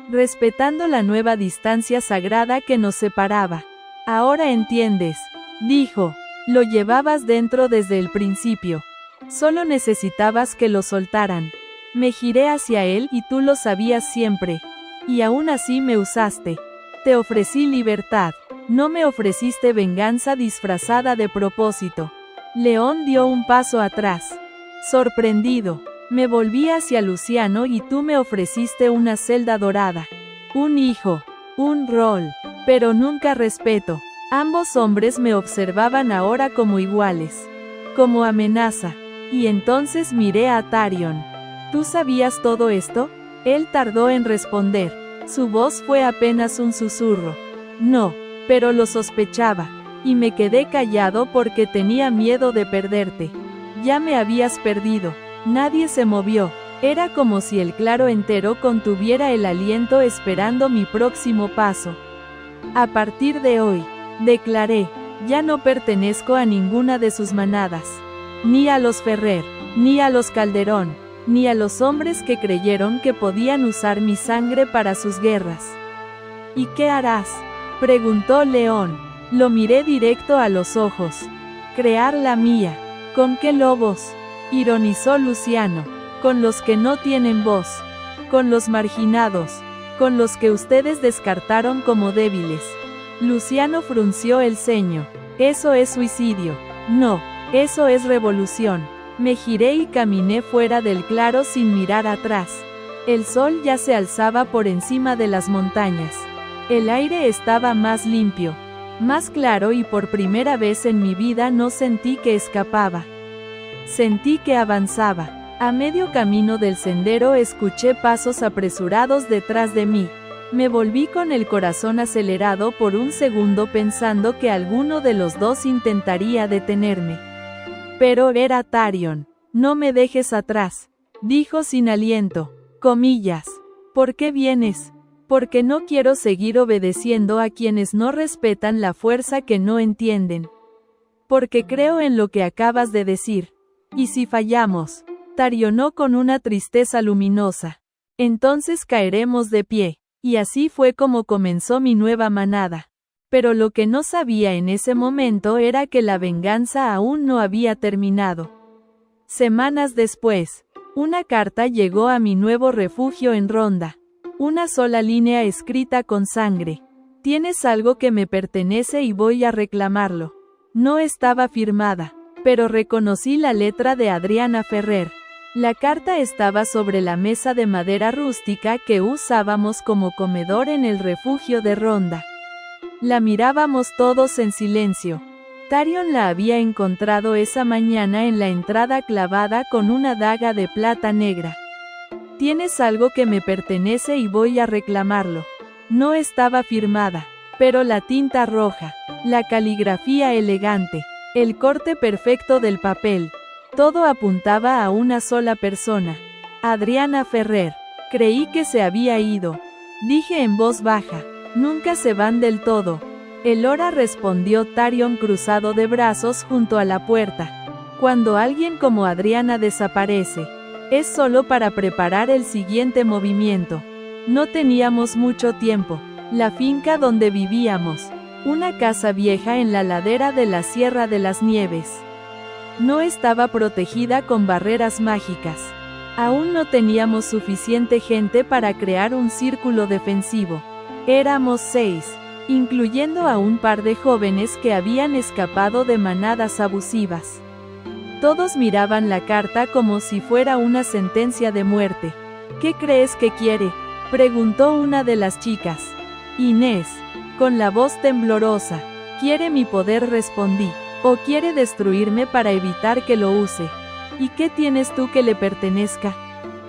Speaker 1: respetando la nueva distancia sagrada que nos separaba. Ahora entiendes, dijo, lo llevabas dentro desde el principio. Solo necesitabas que lo soltaran. Me giré hacia él y tú lo sabías siempre. Y aún así me usaste. Te ofrecí libertad. No me ofreciste venganza disfrazada de propósito. León dio un paso atrás. Sorprendido, me volví hacia Luciano y tú me ofreciste una celda dorada. Un hijo, un rol, pero nunca respeto. Ambos hombres me observaban ahora como iguales, como amenaza. Y entonces miré a Tarion. ¿Tú sabías todo esto? Él tardó en responder. Su voz fue apenas un susurro. No, pero lo sospechaba. Y me quedé callado porque tenía miedo de perderte. Ya me habías perdido. Nadie se movió. Era como si el claro entero contuviera el aliento esperando mi próximo paso. A partir de hoy, declaré, ya no pertenezco a ninguna de sus manadas. Ni a los Ferrer, ni a los Calderón, ni a los hombres que creyeron que podían usar mi sangre para sus guerras. ¿Y qué harás?, preguntó León. Lo miré directo a los ojos. Crear la mía. ¿Con qué lobos?, ironizó Luciano. Con los que no tienen voz. Con los marginados. Con los que ustedes descartaron como débiles. Luciano frunció el ceño. Eso es suicidio. No, eso es revolución. Me giré y caminé fuera del claro sin mirar atrás. El sol ya se alzaba por encima de las montañas. El aire estaba más limpio, más claro y por primera vez en mi vida no sentí que escapaba. Sentí que avanzaba. A medio camino del sendero escuché pasos apresurados detrás de mí. Me volví con el corazón acelerado por un segundo pensando que alguno de los dos intentaría detenerme. Pero era Tarion. No me dejes atrás, dijo sin aliento. Comillas. ¿Por qué vienes? Porque no quiero seguir obedeciendo a quienes no respetan la fuerza que no entienden. Porque creo en lo que acabas de decir. ¿Y si fallamos? Tarionó con una tristeza luminosa. Entonces caeremos de pie. Y así fue como comenzó mi nueva manada. Pero lo que no sabía en ese momento era que la venganza aún no había terminado. Semanas después, una carta llegó a mi nuevo refugio en Ronda. Una sola línea escrita con sangre. Tienes algo que me pertenece y voy a reclamarlo. No estaba firmada, pero reconocí la letra de Adriana Ferrer. La carta estaba sobre la mesa de madera rústica que usábamos como comedor en el refugio de Ronda. La mirábamos todos en silencio. Tarion la había encontrado esa mañana en la entrada clavada con una daga de plata negra. Tienes algo que me pertenece y voy a reclamarlo. No estaba firmada, pero la tinta roja, la caligrafía elegante, el corte perfecto del papel, todo apuntaba a una sola persona. Adriana Ferrer. Creí que se había ido. Dije en voz baja, nunca se van del todo. Elora, respondió Tarion cruzado de brazos junto a la puerta. Cuando alguien como Adriana desaparece, es solo para preparar el siguiente movimiento. No teníamos mucho tiempo. La finca donde vivíamos, una casa vieja en la ladera de la Sierra de las Nieves, no estaba protegida con barreras mágicas. Aún no teníamos suficiente gente para crear un círculo defensivo. Éramos 6, incluyendo a un par de jóvenes que habían escapado de manadas abusivas. Todos miraban la carta como si fuera una sentencia de muerte. ¿Qué crees que quiere?, preguntó una de las chicas. Inés, con la voz temblorosa. Quiere mi poder, respondí. O quiere destruirme para evitar que lo use. ¿Y qué tienes tú que le pertenezca?,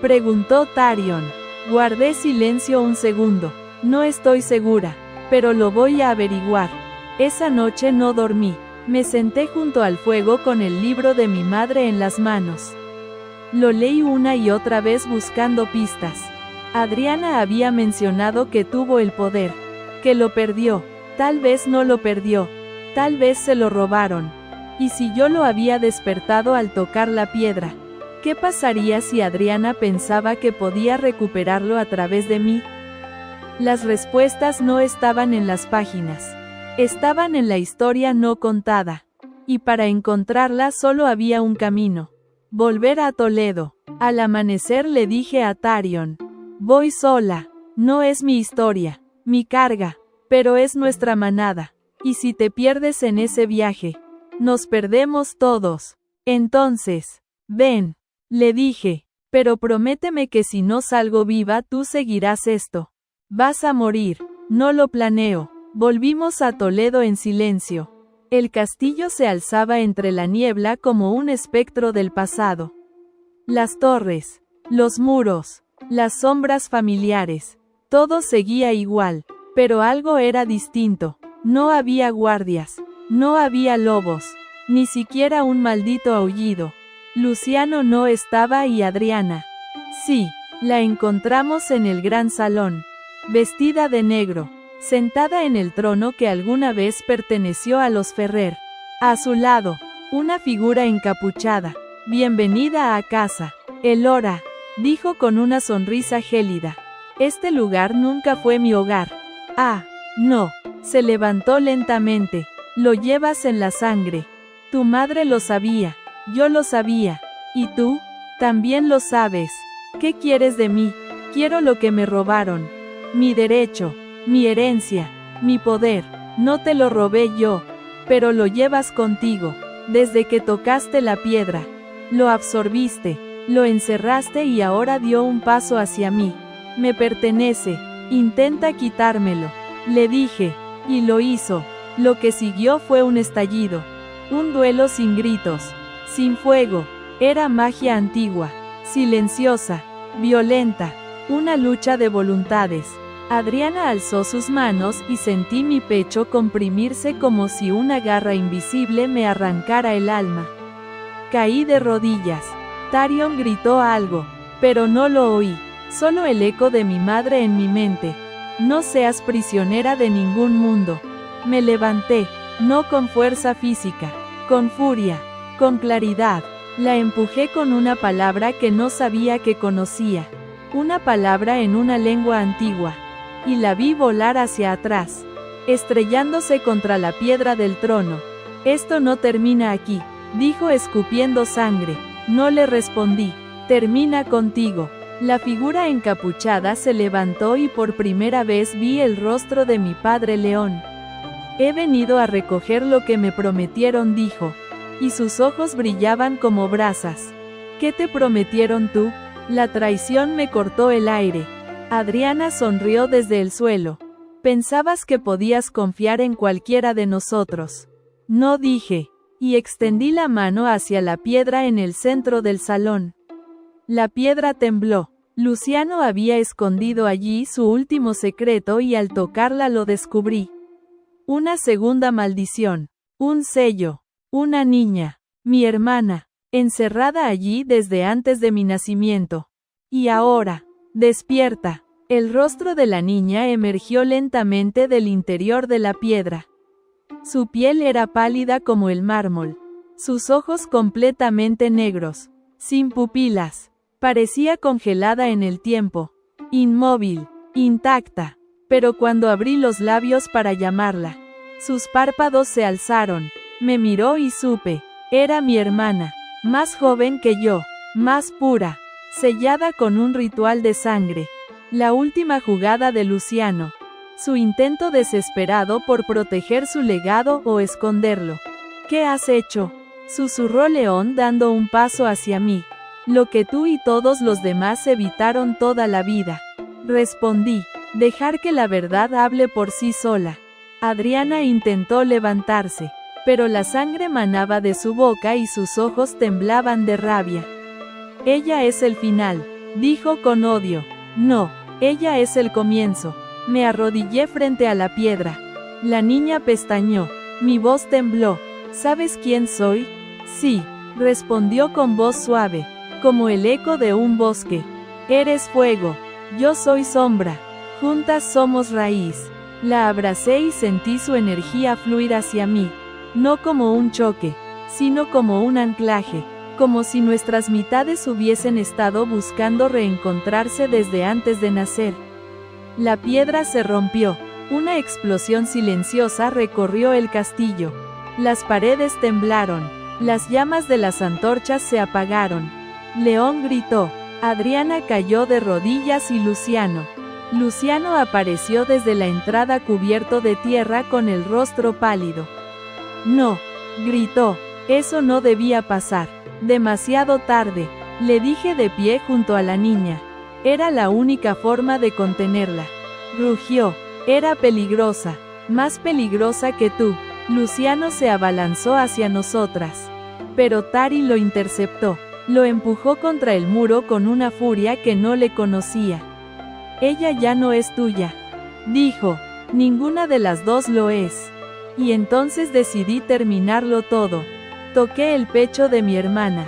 Speaker 1: preguntó Tarion. Guardé silencio un segundo. No estoy segura, pero lo voy a averiguar. Esa noche no dormí. Me senté junto al fuego con el libro de mi madre en las manos. Lo leí una y otra vez buscando pistas. Adriana había mencionado que tuvo el poder, que lo perdió. Tal vez no lo perdió. Tal vez se lo robaron. ¿Y si yo lo había despertado al tocar la piedra? ¿Qué pasaría si Adriana pensaba que podía recuperarlo a través de mí? Las respuestas no estaban en las páginas. Estaban en la historia no contada. Y para encontrarla solo había un camino. Volver a Toledo. Al amanecer le dije a Tarion. Voy sola. No es mi historia, mi carga, pero es nuestra manada. Y si te pierdes en ese viaje, nos perdemos todos. Entonces, ven, le dije, pero prométeme que si no salgo viva tú seguirás esto. Vas a morir. No lo planeo. Volvimos a Toledo en silencio. El castillo se alzaba entre la niebla como un espectro del pasado. Las torres, los muros, las sombras familiares, todo seguía igual, pero algo era distinto. No había guardias, no había lobos, ni siquiera un maldito aullido. Luciano no estaba y Adriana. Sí, la encontramos en el gran salón, vestida de negro, sentada en el trono que alguna vez perteneció a los Ferrer. A su lado, una figura encapuchada. Bienvenida a casa, Elora, dijo con una sonrisa gélida. Este lugar nunca fue mi hogar. Ah, no. Se levantó lentamente. Lo llevas en la sangre. Tu madre lo sabía. Yo lo sabía. ¿Y tú? También lo sabes. ¿Qué quieres de mí? Quiero lo que me robaron. Mi derecho, mi herencia, mi poder. No te lo robé yo, pero lo llevas contigo. Desde que tocaste la piedra, lo absorbiste, lo encerraste y ahora dio un paso hacia mí. Me pertenece. Intenta quitármelo, le dije. Y lo hizo. Lo que siguió fue un estallido. Un duelo sin gritos, sin fuego. Era magia antigua, silenciosa, violenta. Una lucha de voluntades. Adriana alzó sus manos y sentí mi pecho comprimirse como si una garra invisible me arrancara el alma. Caí de rodillas. Tarion gritó algo, pero no lo oí. Solo el eco de mi madre en mi mente. No seas prisionera de ningún mundo. Me levanté, no con fuerza física, Con furia, con claridad, la empujé con una palabra que no sabía que conocía, una palabra en una lengua antigua, y la vi volar hacia atrás, estrellándose contra la piedra del trono. Esto no termina aquí, dijo escupiendo sangre. No le respondí. Termina contigo. La figura encapuchada se levantó y por primera vez vi el rostro de mi padre león. He venido a recoger lo que me prometieron, dijo, y sus ojos brillaban como brasas. ¿Qué te prometieron tú? La traición me cortó el aire. Adriana sonrió desde el suelo. Pensabas que podías confiar en cualquiera de nosotros. No, dije, y extendí la mano hacia la piedra en el centro del salón. La piedra tembló. Luciano había escondido allí su último secreto y al tocarla lo descubrí. Una segunda maldición. Un sello. Una niña. Mi hermana. Encerrada allí desde antes de mi nacimiento. Y ahora. Despierta. El rostro de la niña emergió lentamente del interior de la piedra. Su piel era pálida como el mármol. Sus ojos completamente negros. Sin pupilas. Parecía congelada en el tiempo. Inmóvil. Intacta. Pero cuando abrí los labios para llamarla, sus párpados se alzaron. Me miró y supe. Era mi hermana. Más joven que yo. Más pura. Sellada con un ritual de sangre. La última jugada de Luciano. Su intento desesperado por proteger su legado o esconderlo. ¿Qué has hecho? Susurró León dando un paso hacia mí. Lo que tú y todos los demás evitaron toda la vida. Respondí. Dejar que la verdad hable por sí sola. Adriana intentó levantarse, pero la sangre manaba de su boca y sus ojos temblaban de rabia. Ella es el final, dijo con odio. No, ella es el comienzo. Me arrodillé frente a la piedra. La niña pestañeó. Mi voz tembló. ¿Sabes quién soy? Sí, respondió con voz suave, como el eco de un bosque. Eres fuego. Yo soy sombra. Juntas somos raíz. La abracé y sentí su energía fluir hacia mí. No como un choque, sino como un anclaje. Como si nuestras mitades hubiesen estado buscando reencontrarse desde antes de nacer. La piedra se rompió. Una explosión silenciosa recorrió el castillo. Las paredes temblaron. Las llamas de las antorchas se apagaron. León gritó. Adriana cayó de rodillas y Luciano apareció desde la entrada cubierto de tierra con el rostro pálido. No, gritó. Eso no debía pasar. Demasiado tarde, le dije de pie junto a la niña. Era la única forma de contenerla. Rugió. Era peligrosa. Más peligrosa que tú. Luciano se abalanzó hacia nosotras. Pero Tari lo interceptó. Lo empujó contra el muro con una furia que no le conocía. Ella ya no es tuya. Dijo. Ninguna de las dos lo es. Y entonces decidí terminarlo todo. Toqué el pecho de mi hermana.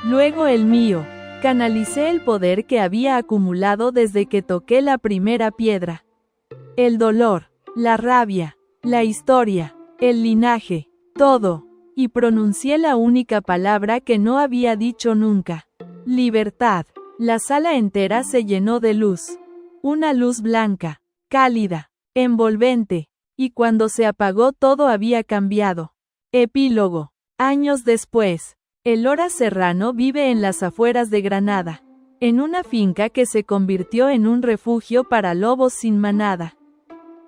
Speaker 1: Luego el mío. Canalicé el poder que había acumulado desde que toqué la primera piedra. El dolor, la rabia, la historia, el linaje, todo. Y pronuncié la única palabra que no había dicho nunca. Libertad. La sala entera se llenó de luz. Una luz blanca, cálida, envolvente. Y cuando se apagó todo había cambiado. Epílogo. Años después, Elora Serrano vive en las afueras de Granada, en una finca que se convirtió en un refugio para lobos sin manada.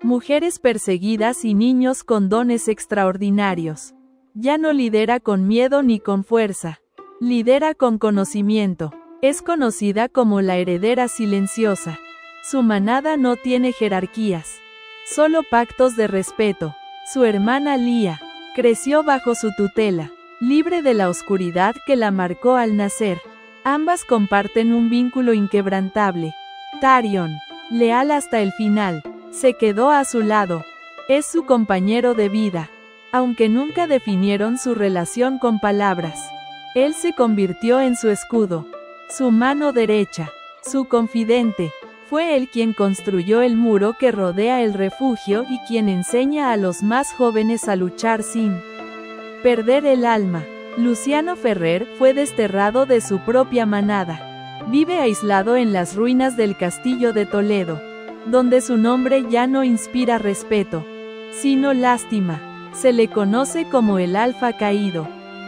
Speaker 1: Mujeres perseguidas y niños con dones extraordinarios. Ya no lidera con miedo ni con fuerza. Lidera con conocimiento. Es conocida como la heredera silenciosa. Su manada no tiene jerarquías. Solo pactos de respeto. Su hermana Lía creció bajo su tutela, libre de la oscuridad que la marcó al nacer. Ambas comparten un vínculo inquebrantable. Tarion, leal hasta el final, se quedó a su lado. Es su compañero de vida. Aunque nunca definieron su relación con palabras. Él se convirtió en su escudo, su mano derecha, su confidente. Fue él quien construyó el muro que rodea el refugio y quien enseña a los más jóvenes a luchar sin Perder el alma. Luciano Ferrer fue desterrado de su propia manada. Vive aislado en las ruinas del castillo de Toledo, donde su nombre ya no inspira respeto, sino lástima. Se le conoce como el Alfa caído.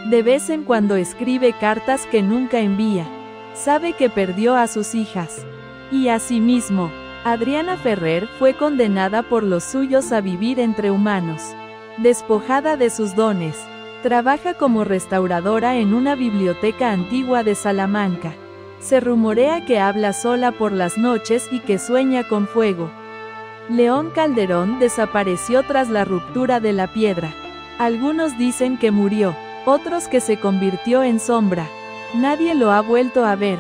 Speaker 1: De vez en cuando escribe cartas que nunca envía. Sabe que perdió a sus hijas. Y asimismo, Adriana Ferrer fue condenada por los suyos a vivir entre humanos. Despojada de sus dones, trabaja como restauradora en una biblioteca antigua de Salamanca. Se rumorea que habla sola por las noches y que sueña con fuego. León Calderón desapareció tras la ruptura de la piedra. Algunos dicen que murió, otros que se convirtió en sombra. Nadie lo ha vuelto a ver.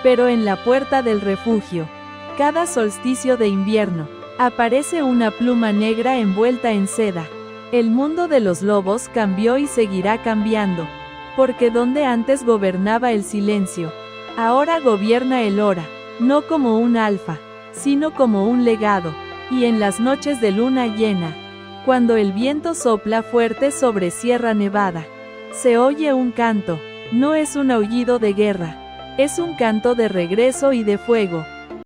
Speaker 1: Pero en la puerta del refugio, cada solsticio de invierno, aparece una pluma negra envuelta en seda. El mundo de los lobos cambió y seguirá cambiando, porque donde antes gobernaba el silencio, ahora gobierna el hora, no como un alfa, sino como un legado. Y en las noches de luna llena, cuando el viento sopla fuerte sobre Sierra Nevada, se oye un canto. No es un aullido de guerra, es un canto de regreso y de fuego.